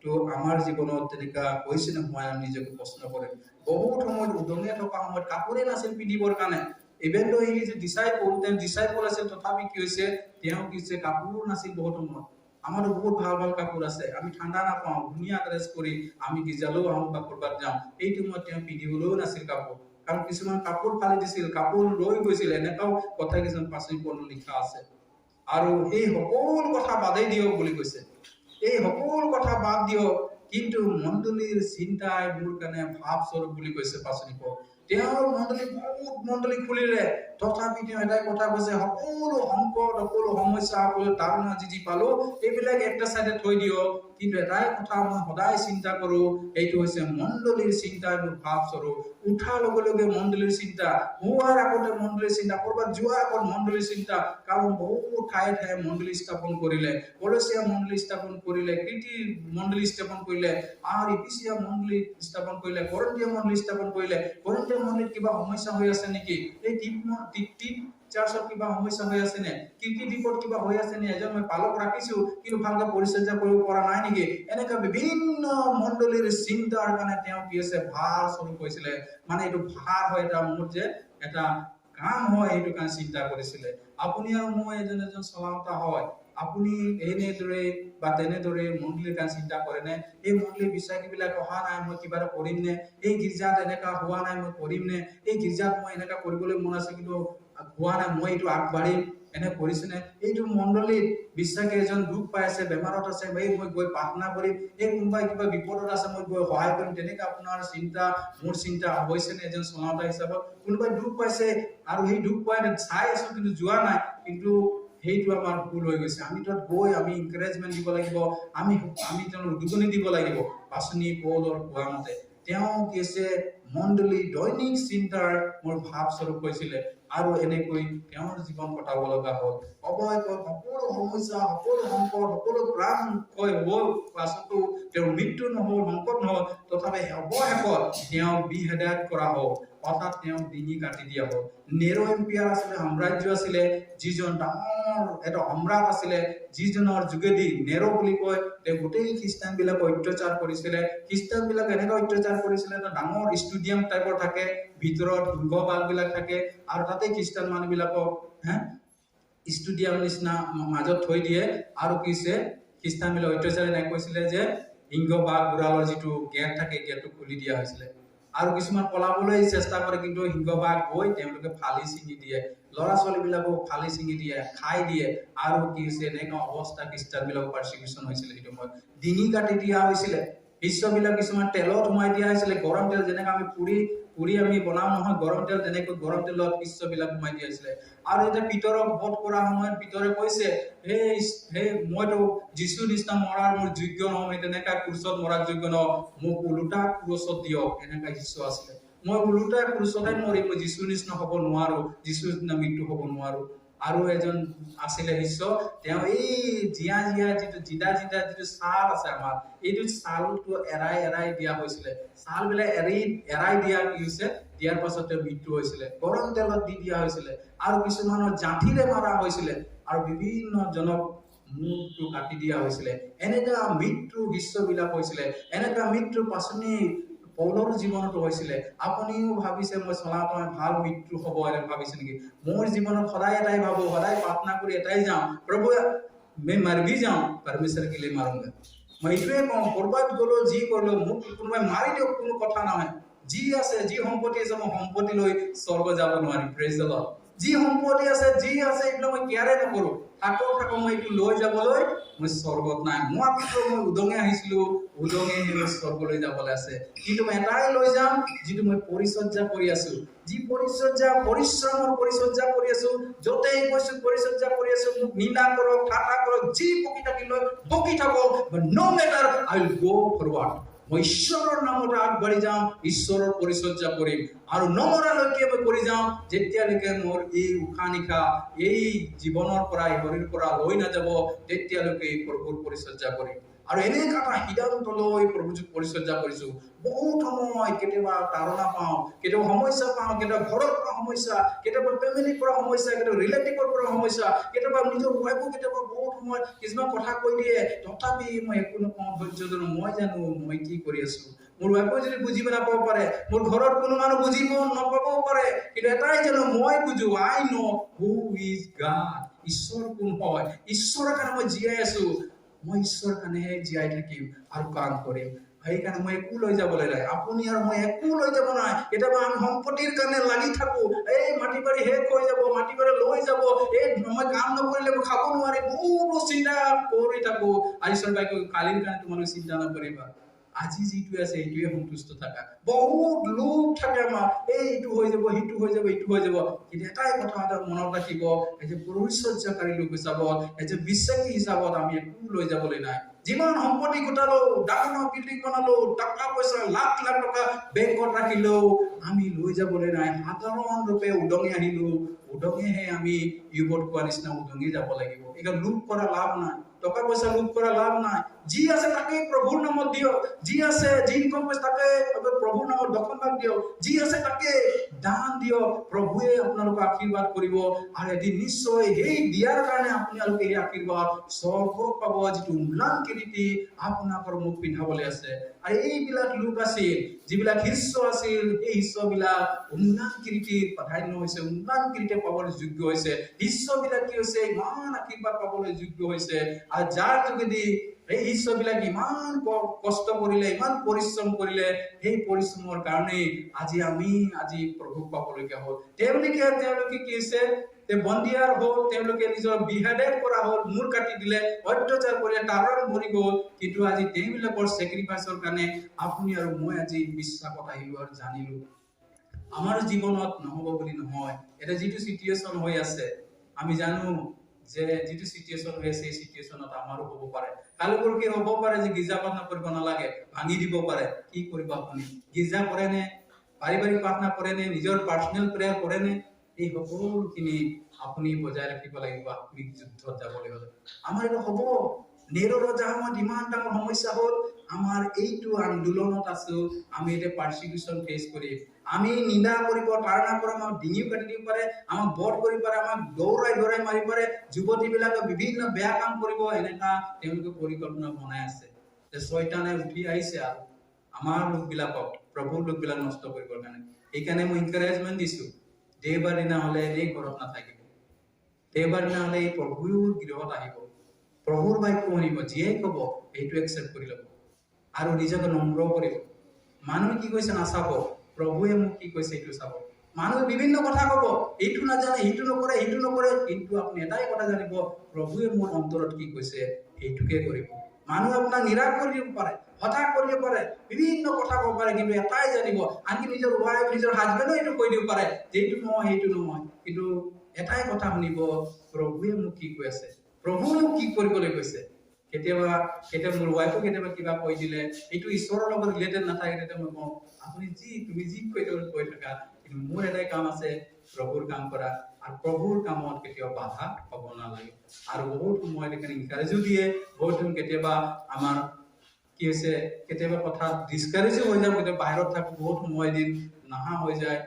তো আমাৰ জীৱনত তেনেকা হৈছে নে হোৱা, আমি নিজকে প্ৰশ্ন কৰিম। বহুত সময়ত উদঙে থকা সময়ত কাপোৰে নাছিল পিন্ধিবৰ কাৰণে। ইভেন দো হি যে ডিচাইপল আছিল, তথাপি কি হৈছে তেওঁ কি হৈছে কাপোৰ নাছিল বহুত সময়ত। আমাৰো বহুত ভাল ভাল কাপোৰ আছে, আমি ঠাণ্ডা নাপাওঁ, ধুনীয়া ড্ৰেছ কৰি আমি গিজালেও আহোঁ বা কৰবাত যাওঁ। এইটো সময়ত তেওঁ পিন্ধিবলৈও নাছিল কাপোৰ, কাৰণ কিছুমান কাপোৰ ফালি দিছিল, কাপোৰ ৰৈ গৈছিল, এনেকাও কথা কিছুমান পাচনি পৌলত লিখা আছে। আৰু এই সকলো কথা বাদেই দিয়ক বুলি কৈছে, এই সকলো কথা বাদ দিয়ক, কিন্তু মণ্ডলীৰ চিন্তাই মোৰ কাৰণে ভাৱ স্বৰূপ বুলি কৈছে পাচনি পৌল। তেওঁৰ বহুত মণ্ডলী খুলিলে, তথাপি তেওঁ এটাই কথা কৈছে, সকলো সংকট, সকলো সমস্যা, সকলো তাৰণা যি পালো এইবিলাক একটা চাইডে থৈ দিয়ক, কিন্তু এটাই কথা মই সদায় চিন্তা কৰো, এইটো হৈছে মণ্ডলীৰ চিন্তা, মোৰ ভাৱ স্বৰূপ। উঠাৰ লগে লগে মণ্ডলীৰ চিন্তা, হোৱাৰ আগতে মণ্ডলীৰ চিন্তা, কৰবাত যোৱাৰ আগত মণ্ডলীৰ চিন্তা। কাৰণ বহু ঠায়ে ঠায়ে মণ্ডলী স্থাপন কৰিলে, কলচিয়া মণ্ডলী স্থাপন কৰিলে, কৃতি মণ্ডলী স্থাপন কৰিলে, আৰু ইফিচিয়া মণ্ডলী স্থাপন কৰিলে, কৰিন্থীয় মণ্ডলী স্থাপন কৰিলে। কৰিন্থীয় মণ্ডলীত কিবা সমস্যা হৈ আছে নেকি, এই চাৰ্চত কিবা সমস্যা হৈ আছে নে, কীৰ্তি দিপত কিবা হৈ আছে নে, এজন মই পালক ৰাখিছো কিন্তু ভালকৈ পৰিচৰ্যা কৰিব পৰা নাই নেকি, এনেকুৱা বিভিন্ন মণ্ডলীৰ চিন্তাৰ কাৰণে তেওঁ কি আছে ভাৰ স্বৰূপ হৈছিলে। মানে এইটো ভাৰ হয় এটা মোৰ যে এটা কাম হয়, এইটো কাৰণে চিন্তা কৰিছিলে। আপুনি আৰু মই এজন চলাওঁতা হয়, আপুনি এনেদৰে বা তেনেদৰে মণ্ডলীৰ কাৰণে চিন্তা কৰে নে, এই মণ্ডলীৰ বিশ্বাসীবিলাক অহা নাই মই কিবা এটা কৰিম নে, এই গীৰ্জাত এনেকা হোৱা নাই মই কৰিম নে, এই গীৰ্জাত মই এনেকা কৰিবলৈ মন আছে কিন্তু হোৱা নাই মই এইটো আগবাঢ়িম, এনে কৰিছে নে। এইটো মণ্ডলীত বিশ্বাসী এজন দুখ পাই আছে, বেমাৰত আছে, এই মই গৈ প্ৰাৰ্থনা কৰিম, এই কোনোবাই কিবা বিপদত আছে মই গৈ সহায় কৰিম, তেনেকা আপোনাৰ চিন্তা মোৰ চিন্তা হৈছে নে এজন চলাওঁতা হিচাপত। কোনোবাই দুখ পাইছে আৰু সেই দুখ পাই চাই আছো কিন্তু যোৱা নাই, কিন্তু সেইটো আমাৰ ভুল হৈ গৈছে। আমি তাত গৈ আমি এনকাৰেজমেণ্ট দিব লাগিব, আমি তেওঁৰ উদ্গনি দিব লাগিব। পাচনি পৌলৰ কোৱা মতে তেওঁ কি আছে মণ্ডলী দৈনিক চিন্তাৰ মোৰ ভাৱ স্বৰূপ হৈছিলে আৰু এনেকৈ তেওঁৰ জীৱন কটাব লগা হ'ল। অৱশেষত সকলো সমস্যা, সকলো সংকট, সকলো প্ৰাণ ক্ষয় হ'ল, পাছতো তেওঁৰ মৃত্যু নহ'ল, সংকট নহ'ল, তথাপি অৱশেষত তেওঁ বিহেদায়ত কৰা হ'ল, অৰ্থাৎ তেওঁ ডিঙি কাটি দিয়া হ'ল। নেৰ' এম্পিয়াৰ আছিলে, সাম্ৰাজ্য আছিলে, যিজন ডাঙৰ এটা সম্ৰাট আছিলে, যিজনৰ যোগেদি নেৰ' বুলি কয়, তেওঁ গোটেই খ্ৰীষ্টান বিলাক অত্যাচাৰ কৰিছিলে। খ্ৰীষ্টান বিলাক এনেকুৱা অত্যাচাৰ কৰিছিলে, এটা ডাঙৰ ষ্টেডিয়াম টাইপৰ থাকে, ভিতৰত সিংহবাগ বিলাক থাকে আৰু তাতে খ্ৰীষ্টান মানুহ বিলাকক ষ্টেডিয়াম নিচিনা মাজত থৈ দিয়ে আৰু কিছে খ্ৰীষ্টান বিলাক অত্যাচাৰ এনেকৈ কৈছিলে যে সিংহবাগ গুৰালৰ যিটো গেট থাকে গেটটো খুলি দিয়া হৈছিলে আৰু কিছুমান পলাবলৈ চেষ্টা কৰে কিন্তু সিংহবাগ গৈ তেওঁলোকে ফালি ছিঙি দিয়ে, ল'ৰা ছোৱালী বিলাকো ফালি ছিঙি দিয়ে, খাই দিয়ে আৰু কি হৈছে এনেকুৱা অৱস্থা খ্ৰীষ্টান বিলাক পাৰচিকিউশ্যন হৈছিলে। সেইটো সময়ত ডিঙি কাটি দিয়া হৈছিলে, শিষ্যবিলাক কিছুমান তেলত সোমাই দিয়া হৈছিলে, গৰম তেল যেনেকৈ আমি পুৰি আমি বনাও নহয়, গৰম তেল তেনেকৈ গৰম তেলত শিষ্যবিলাক সোমাই দিয়া হৈছিলে। আৰু এতিয়া পিতৰক বধ কৰা সময়ত পিতৰে কৈছে হে মইতো যীশুৰ নিচিনা মৰাৰ মোৰ যোগ্য নহয়, মই তেনেকা ক্ৰুচত মৰাৰ যোগ্য নহয়, মোক ওলোটা ক্ৰুচত দিয়ক, এনেকা শিষ্য আছিলে। মই ওলোটা ক্ৰুচতে মৰিম, মই যীশুৰ নিচিনা হ'ব নোৱাৰো, যীশুৰ নিচিনা মৃত্যু হ'ব নোৱাৰো। আৰু এজন আছিলে শিষ্য, তেওঁ এই জিয়া যিটো জিদা যিটো ছাল আছে আমাৰ, এইটো ছালটো এৰাই দিয়া হৈছিলে। ছাল বিলাক এৰাই দিয়া কি হৈছে, দিয়াৰ পাছত মৃত্যু হৈছিলে, গৰম তেলত দি দিয়া হৈছিলে আৰু কিছুমানৰ জাঠিৰে মাৰা হৈছিলে আৰু বিভিন্ন জনক মুখটো কাটি দিয়া হৈছিলে। এনেকা মৃত্যু শিষ্যবিলাক হৈছিলে, এনেকা মৃত্যু পাচনি পৌলৰ জীৱনতো হৈছিলে। আপুনিও ভাবিছে মই চলাওঁতে ভাল মৃত্যু হ'ব এনে ভাবিছে নেকি? মোৰ জীৱনত সদায় এটাই ভাবো, সদায় প্ৰাৰ্থনা কৰি এটাই যাওঁ, প্ৰভু मैं मर भी जाऊं परमेश्वर के लिए मारूंगा। मैं এইটোৱে কওঁ, কৰবাত গ'লো যি কৰিলো মোক কোনোবাই মাৰি দিয়ক, কোনো কথা নহয়। যি আছে যি সম্পত্তি আছে মই সম্পত্তি লৈ স্বৰ্গ যাব নোৱাৰিম। Praise the lord. যি সম্পত্তি আছে যি আছে এইবিলাক মই কেয়াৰে নকৰো, থাকো মই এইটো লৈ যাবলৈ মই স্বৰ্গত নাই। মই উদঙে আহিছিলো, উদঙে স্বৰ্গলৈ যাবলৈ আছে, কিন্তু মই এটাই লৈ যাম যিটো মই পৰিচৰ্যা কৰি আছো, যি পৰিচৰ্যা পৰিশ্ৰমৰ পৰিচৰ্যা কৰি আছো, য'তেই গৈছো পৰিচৰ্যা কৰি আছো। মোক নিন্দা কৰক, ঠাট্টা কৰক, যি বকি থাকিলেও বকি থাকক, no matter I will go forward। মই ঈশ্বৰৰ নামত আগবাঢ়ি যাওঁ, ঈশ্বৰৰ পৰিচৰ্যা কৰিম আৰু নমৰালৈকে মই কৰি যাওঁ, যেতিয়ালৈকে মোৰ এই উশাহ নিশাহ এই জীৱনৰ পৰা এই শৰীৰৰ পৰা লৈ নাযাব, তেতিয়ালৈকে এই প্ৰভুৰ পৰিচৰ্যা কৰিম। আৰু এনেকুৱা এটা সিদ্ধান্ত লৈ প্ৰভুক পৰিচৰ্যা কৰিছো। বহুত সময় কেতিয়াবা তাৰণা পাওঁ, কেতিয়াবা সমস্যা পাওঁ, কেতিয়াবা ঘৰৰ পৰা সমস্যা, কেতিয়াবা ফেমিলিৰ পৰা সমস্যা, কেতিয়াবা ৰিলেটিভৰ পৰা সমস্যা, কেতিয়াবা নিজৰ ৱাইফো কেতিয়াবা বহুত সময় কিছুমান কথা কৈ দিয়ে, তথাপি মই একো নকওঁ, ধৈৰ্য ধৰো। মই জানো মই কি কৰি আছো। মোৰ ৱাইফো যদি বুজিব নাপাব পাৰে, মোৰ ঘৰত কোনো মানুহ বুজিব নাপাবও পাৰে, কিন্তু এটাই জানো মই বুজো, I know who is god. ঈশ্বৰ কোন হয়, ঈশ্বৰৰ কাৰণে মই জীয়াই আছো, মই ঈশ্বৰৰ কাৰণেহে জীয়াই থাকিম আৰু কাম কৰিম। সেইকাৰণে মই একো লৈ যাবলৈ নাই, আপুনি আৰু মই একো লৈ যাব নাই। কেতিয়াবা আমি সম্পত্তিৰ কাৰণে লাগি থাকো, এই মাটি বাৰী শেষ হৈ যাব, মাটি বাৰী লৈ যাব, এই মই কাম নকৰিলে মই খাব নোৱাৰিম, বহুত চিন্তা কৰি থাকো। আজি চৰকাৰে কালিৰ কাৰণে তোমালোকে চিন্তা নকৰিবা, আজি যিটো আছে এইটোৱে সন্তুষ্ট থাকা। বহুত লোক থাকে আমাৰ, এইটো হৈ যাব, সিটো হৈ যাব, এইটো হৈ যাব, কিন্তু এটাই কথা এটা মনত ৰাখিব, এই যে পৰিচৰ্যাকাৰী লোক হিচাপত, এই যে বিশ্বাসী হিচাপত আমি একো লৈ যাবলৈ নাই। যিমান সম্পত্তি গোটালো, ডাঙৰ বিল্ডিং বনালো, টকা পইচা লাখ লাখ টকা বেংকত ৰাখিলেও আমি লৈ যাবলৈ নাই। সাধাৰণ ৰূপে উদঙি আহিলো, উদঙেহে আমি ইউবত কোৱা নিচিনা উদঙি যাব লাগিব। এতিয়া লোভ কৰা লাভ নাই, টকা পইচা লোভ কৰা লাভ নাই, যি আছে তাকে প্ৰভুৰ নামত দিয়ক, যি আছে যি ইনকম পাইছে তাকে প্ৰভুৰ নামত দশম ভাগ দিয়ক, যি আছে তাকে দান দিয়ক। প্ৰভুৱে আপোনালোকক আশীৰ্বাদ কৰিব আৰু এদিন নিশ্চয় সেই দিয়াৰ কাৰণে আপোনালোকে এই আশীৰ্বাদ স্বৰ্গত পাব, যিটো উন্নয়ন কীৰ্তি আপোনালোকৰ মুখ পিন্ধাবলৈ আছে। আৰু এইবিলাক লোক আছিল যিবিলাক শিষ্য আছিল, এই শিষ্যবিলাক উন্নয়ন কীৰ্তিৰ প্ৰাধান্য হৈছে, উন্নয়ন কীৰ্তি পাবলৈ যোগ্য হৈছে। শিষ্যবিলাক কি হৈছে ইমান আশীৰ্বাদ পাবলৈ যোগ্য হৈছে, আৰু যাৰ যোগেদি এই শিষ্যবিলাক ইমান কষ্ট কৰিলে, ইমান পৰিশ্ৰম কৰিলে, সেই পৰিশ্ৰমৰ কাৰণে আজি প্ৰভুক পাবলগীয়া হ'ল। তেওঁলোকে কি হৈছে বন্দিয়াৰ হ'ল, তেওঁলোকে নিজৰ বিহেডেড কৰা হ'ল, মূৰ কাটি দিলে, অত্যাচাৰ কৰিলে, তাৰত মৰি গ'ল। কিন্তু আজি তেওঁলোকৰ চেক্ৰিফাইচৰ কাৰণে আপুনি আৰু মই আজি বিশ্বাসত আহিলো আৰু জানিলো। আমাৰ জীৱনত নহ'ব বুলি নহয়, এটা যিটো চিটুৱেশ্যন হৈ আছে আমি জানো যে যিটো চিটুৱেশ্যন হৈ আছে, এই চিটুৱেশ্যনত আমাৰো হ'ব পাৰে। কালি পৰহি হ'ব পাৰে যে গীৰ্জা প্ৰাৰ্থনা কৰিব নালাগে, ভাঙি দিব পাৰে। কি কৰিব আপুনি? গীৰ্জা কৰে নে, পাৰিবাৰিক প্ৰাৰ্থনা কৰে নে, নিজৰ পাৰ্চনেল প্ৰেয়াৰ কৰে নে? এই সকলোখিনি আপুনি বজাই ৰাখিব লাগিব আত্মিক যুদ্ধত যাবলৈ হ'লে। আমাৰ এইটো হ'ব। নেৰৰ জাহাজত ইমান ডাঙৰ সমস্যা হ'ল, আমাৰ এইটো আন্দোলনত আছো, আমি এতিয়া পাৰ্চিকিউশ্যন ফেচ কৰিম। আমি নিন্দা কৰিব, তাৰণা কৰিব, আমাক ডিঙি কাটি দিব পাৰে, আমাক বধ কৰিব পাৰে, আমাক দৌৰাই মাৰিব পাৰে, যুৱতীবিলাকে বিভিন্ন বেয়া কাম কৰিব, এনেকা তেওঁলোকে পৰিকল্পনা বনাই আছে। শয়তানে উঠি আহিছে আৰু আমাৰ লোকবিলাকক, প্ৰভুৰ লোকবিলাক নষ্ট কৰিবৰ কাৰণে। সেইকাৰণে মই এনকাৰেজমেণ্ট দিছো, দেওবাৰ দিনা হ'লে এনেই ঘৰত নাথাকিব, দেওবাৰ দিনা হ'লে এই প্ৰভুৰ গৃহত আহিব, প্ৰভুৰ বাক্য শুনিব, যিয়ে ক'ব সেইটো একচেপ্ট কৰি ল'ব আৰু নিজকে নম্ৰ কৰিব। মানুহে কি কৈছে নাচাব, প্ৰভুৱে মোক কি কৈছে এইটো চাব। মানুহে বিভিন্ন কথা ক'ব, এইটো নাজানে, সেইটো নকৰে, কিন্তু আপুনি এটাই কথা জানিব, প্ৰভুৱে মোৰ অন্তৰত কি কৈছে সেইটোকে কৰিব। মানুহে আপোনাক নিৰাশ কৰি দিব পাৰে, হতাশ কৰিব পাৰে, বিভিন্ন কথা ক'ব পাৰে, কিন্তু এটাই জানিব, আনকি নিজৰ ৱাইফ, নিজৰ হাজবেণ্ডো এইটো কৈ দিব পাৰে যে এইটো নহয়, সেইটো নহয়, কিন্তু এটাই কথা শুনিব, প্ৰভুৱে মোক কি কৈ আছে, প্ৰভুৱে মোক কি কৰিবলৈ কৈছে। কেতিয়াবা মোৰ ৱাইফো কেতিয়াবা কিবা কৈ দিলে, এইটো ঈশ্বৰৰ লগত ৰিলেটেড নাথাকে, তেতিয়া মই কওঁ তুমি যি কৈ থাকা, কিন্তু মোৰ এটাই কাম আছে, প্ৰভুৰ কাম কৰা, আৰু প্ৰভুৰ কামত কেতিয়াও বাধা হ'ব নালাগে। আৰু বহুত সময় ইনকাৰেজো দিয়ে, বহুত কেতিয়াবা আমাৰ কি হৈছে, কেতিয়াবা কথা ডিছকাৰেজো হৈ যায়, কেতিয়াবা বাহিৰত থাকো বহুত সময় দিন নাহা হৈ যায়,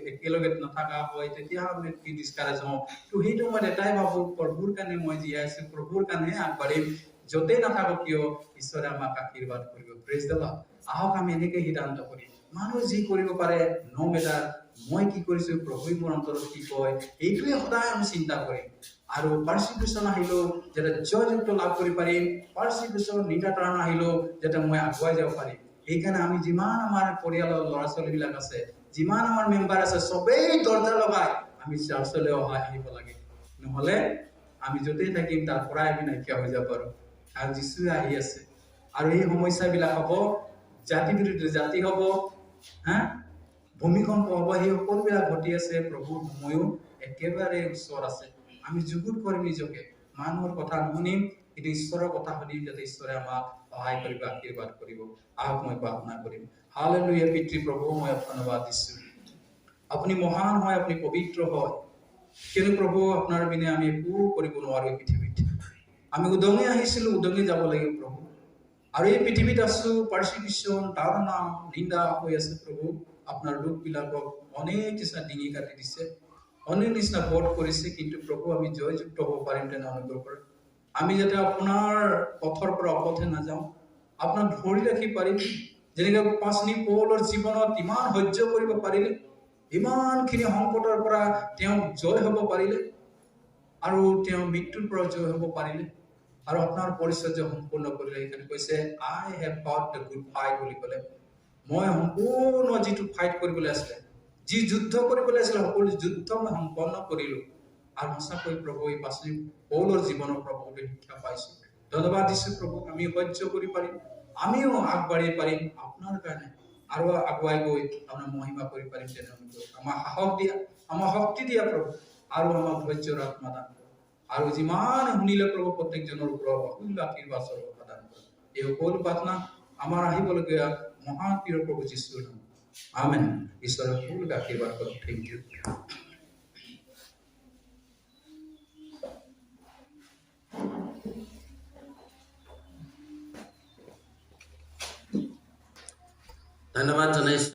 একেলগে নাথাকা হয়, তেতিয়া আমি কি ডিছকাৰেজ হওঁ। তো সেইটো মই এটাই ভাবো, প্ৰভুৰ কাৰণে মই জীয়াই আছো, প্ৰভুৰ কাৰণে আগবাঢ়িম, য'তেই নাথাকক কিয় ঈশ্বৰে আমাক আশীৰ্বাদ কৰিব। Praise the lord. আহক আমি এনেকে সিদ্ধান্ত কৰিম, মানুহ যি কৰিব পাৰে ন মেটাৰ, মই কি কৰিছো, প্ৰভুৱে মোৰ অন্তৰত কি কয়, এইটোৱে সদায় আমি চিন্তা কৰিম। আৰু পাৰ্চিকিউশ্যন আহিলেও যাতে জয়যুক্ত লাভ কৰিব পাৰিম, পাৰ্চিকিউশ্যন নিন্দা তাৰণা আহিলেও যাতে মই আগুৱাই যাব পাৰিম। সেইকাৰণে আমি যিমান আমাৰ পৰিয়ালৰ ল'ৰা ছোৱালীবিলাক আছে, যিমান আমাৰ মেম্বাৰ আছে, চবেই দৰজা লগাই আমি চাৰ্চলৈ আহিব লাগে। নহ'লে আমি য'তেই থাকিম তাৰ পৰাই আমি নাইকিয়া হৈ যাব পাৰোঁ। আৰু যিচুৱে আহি আছে, আৰু এই সমস্যাবিলাক হ'ব, জাতি বিৰুদ্ধে জাতি হ'ব, ভূমিকম্প হ'ব, সেই সকলোবিলাক ঘটি আছে। প্ৰভুৰ সময়ো একেবাৰে ওচৰ আছে। আমি যুগুত কৰিম নিজকে, মানুহৰ কথা নুশুনিম, কিন্তু ঈশ্বৰৰ কথা শুনিম, যাতে ঈশ্বৰে আমাক সহায় কৰিব, আশীৰ্বাদ কৰিব। আহক মই প্ৰাৰ্থনা কৰিম। হালেলুয়া। পিতৃ প্ৰভু, মই ধন্যবাদ দিছোঁ, আপুনি মহান হয়, আপুনি পবিত্ৰ হয়, কিন্তু প্ৰভু আপোনাৰ বিনে আমি একো কৰিব নোৱাৰো। এই পৃথিৱীত আমি উদঙি আহিছিলো, উদঙি যাব লাগিব প্ৰভু। আৰু এই পৃথিৱীত আছো, পাৰ্চিকিউশ্যন, তাৰণা, নিন্দা হৈ আছে প্ৰভু। আপোনাৰ লোকবিলাকক অনেক নিচিনা ডিঙি কাটি দিছে, অনেক নিচিনা বধ কৰিছে, কিন্তু প্ৰভু আমি জয়যুক্ত হ'ব পাৰিম তেনে অনুগ্ৰহ কৰে। আমি যাতে আপোনাৰ পথৰ পৰা অপথে নাযাওঁ, আপোনাক ধৰি ৰাখি পাৰিম, যেনেকৈ পাচনি পৌলৰ জীৱনত ইমান সহ্য কৰিব পাৰিলে, ইমানখিনি সংকটৰ পৰা তেওঁ জয় হ'ব পাৰিলে, আৰু তেওঁ মৃত্যুৰ পৰা জয় হ'ব পাৰিলে, আৰু আপোনাৰ পৰিচৰ্য সম্পূৰ্ণ কৰিলে। সেইকাৰণে কৈছে আই হেভ ফউট দ্য গুড ফাইট বুলি ক'লে, মই সম্পূৰ্ণ যিটো ফাইট কৰিবলৈ আছিলে, যি যুদ্ধ কৰিবলৈ আছিলে, সকলো যুদ্ধ মই সম্পন্ন কৰিলো। আৰু সঁচাকৈ প্ৰভু এই পাচনি পৌলৰ জীৱনৰ পৰা বহুতো শিক্ষা পাইছো। ধন্যবাদ দিছো প্ৰভু, আমি সহ্য কৰি পাৰিম, আমিও আগবাঢ়ি পাৰিম আপোনাৰ কাৰণে, আৰু আগুৱাই গৈ আপোনাৰ মহিমা কৰি পাৰিম তেনে অনুগ্ৰহ। আমাৰ সাহস দিয়া, আমাৰ শক্তি দিয়া প্ৰভু, আৰু আমাক ধৈৰ্যৰ আত্মা দান কৰক। আৰু যিমান শুনিলে প্ৰভু প্ৰত্যেকজনৰ ওপৰত অমূল্য আশীৰ্বাদ প্ৰদান কৰক। এই সকলো প্ৰাৰ্থনা আমাৰ আহিবলগীয়া মহান প্ৰিয় প্ৰভু যীশুৰ নামত, আমেন। ঈশ্বৰে সকলোকে আশীৰ্বাদ কৰক। Thank you. ধন্যবাদ জনাইছোঁ।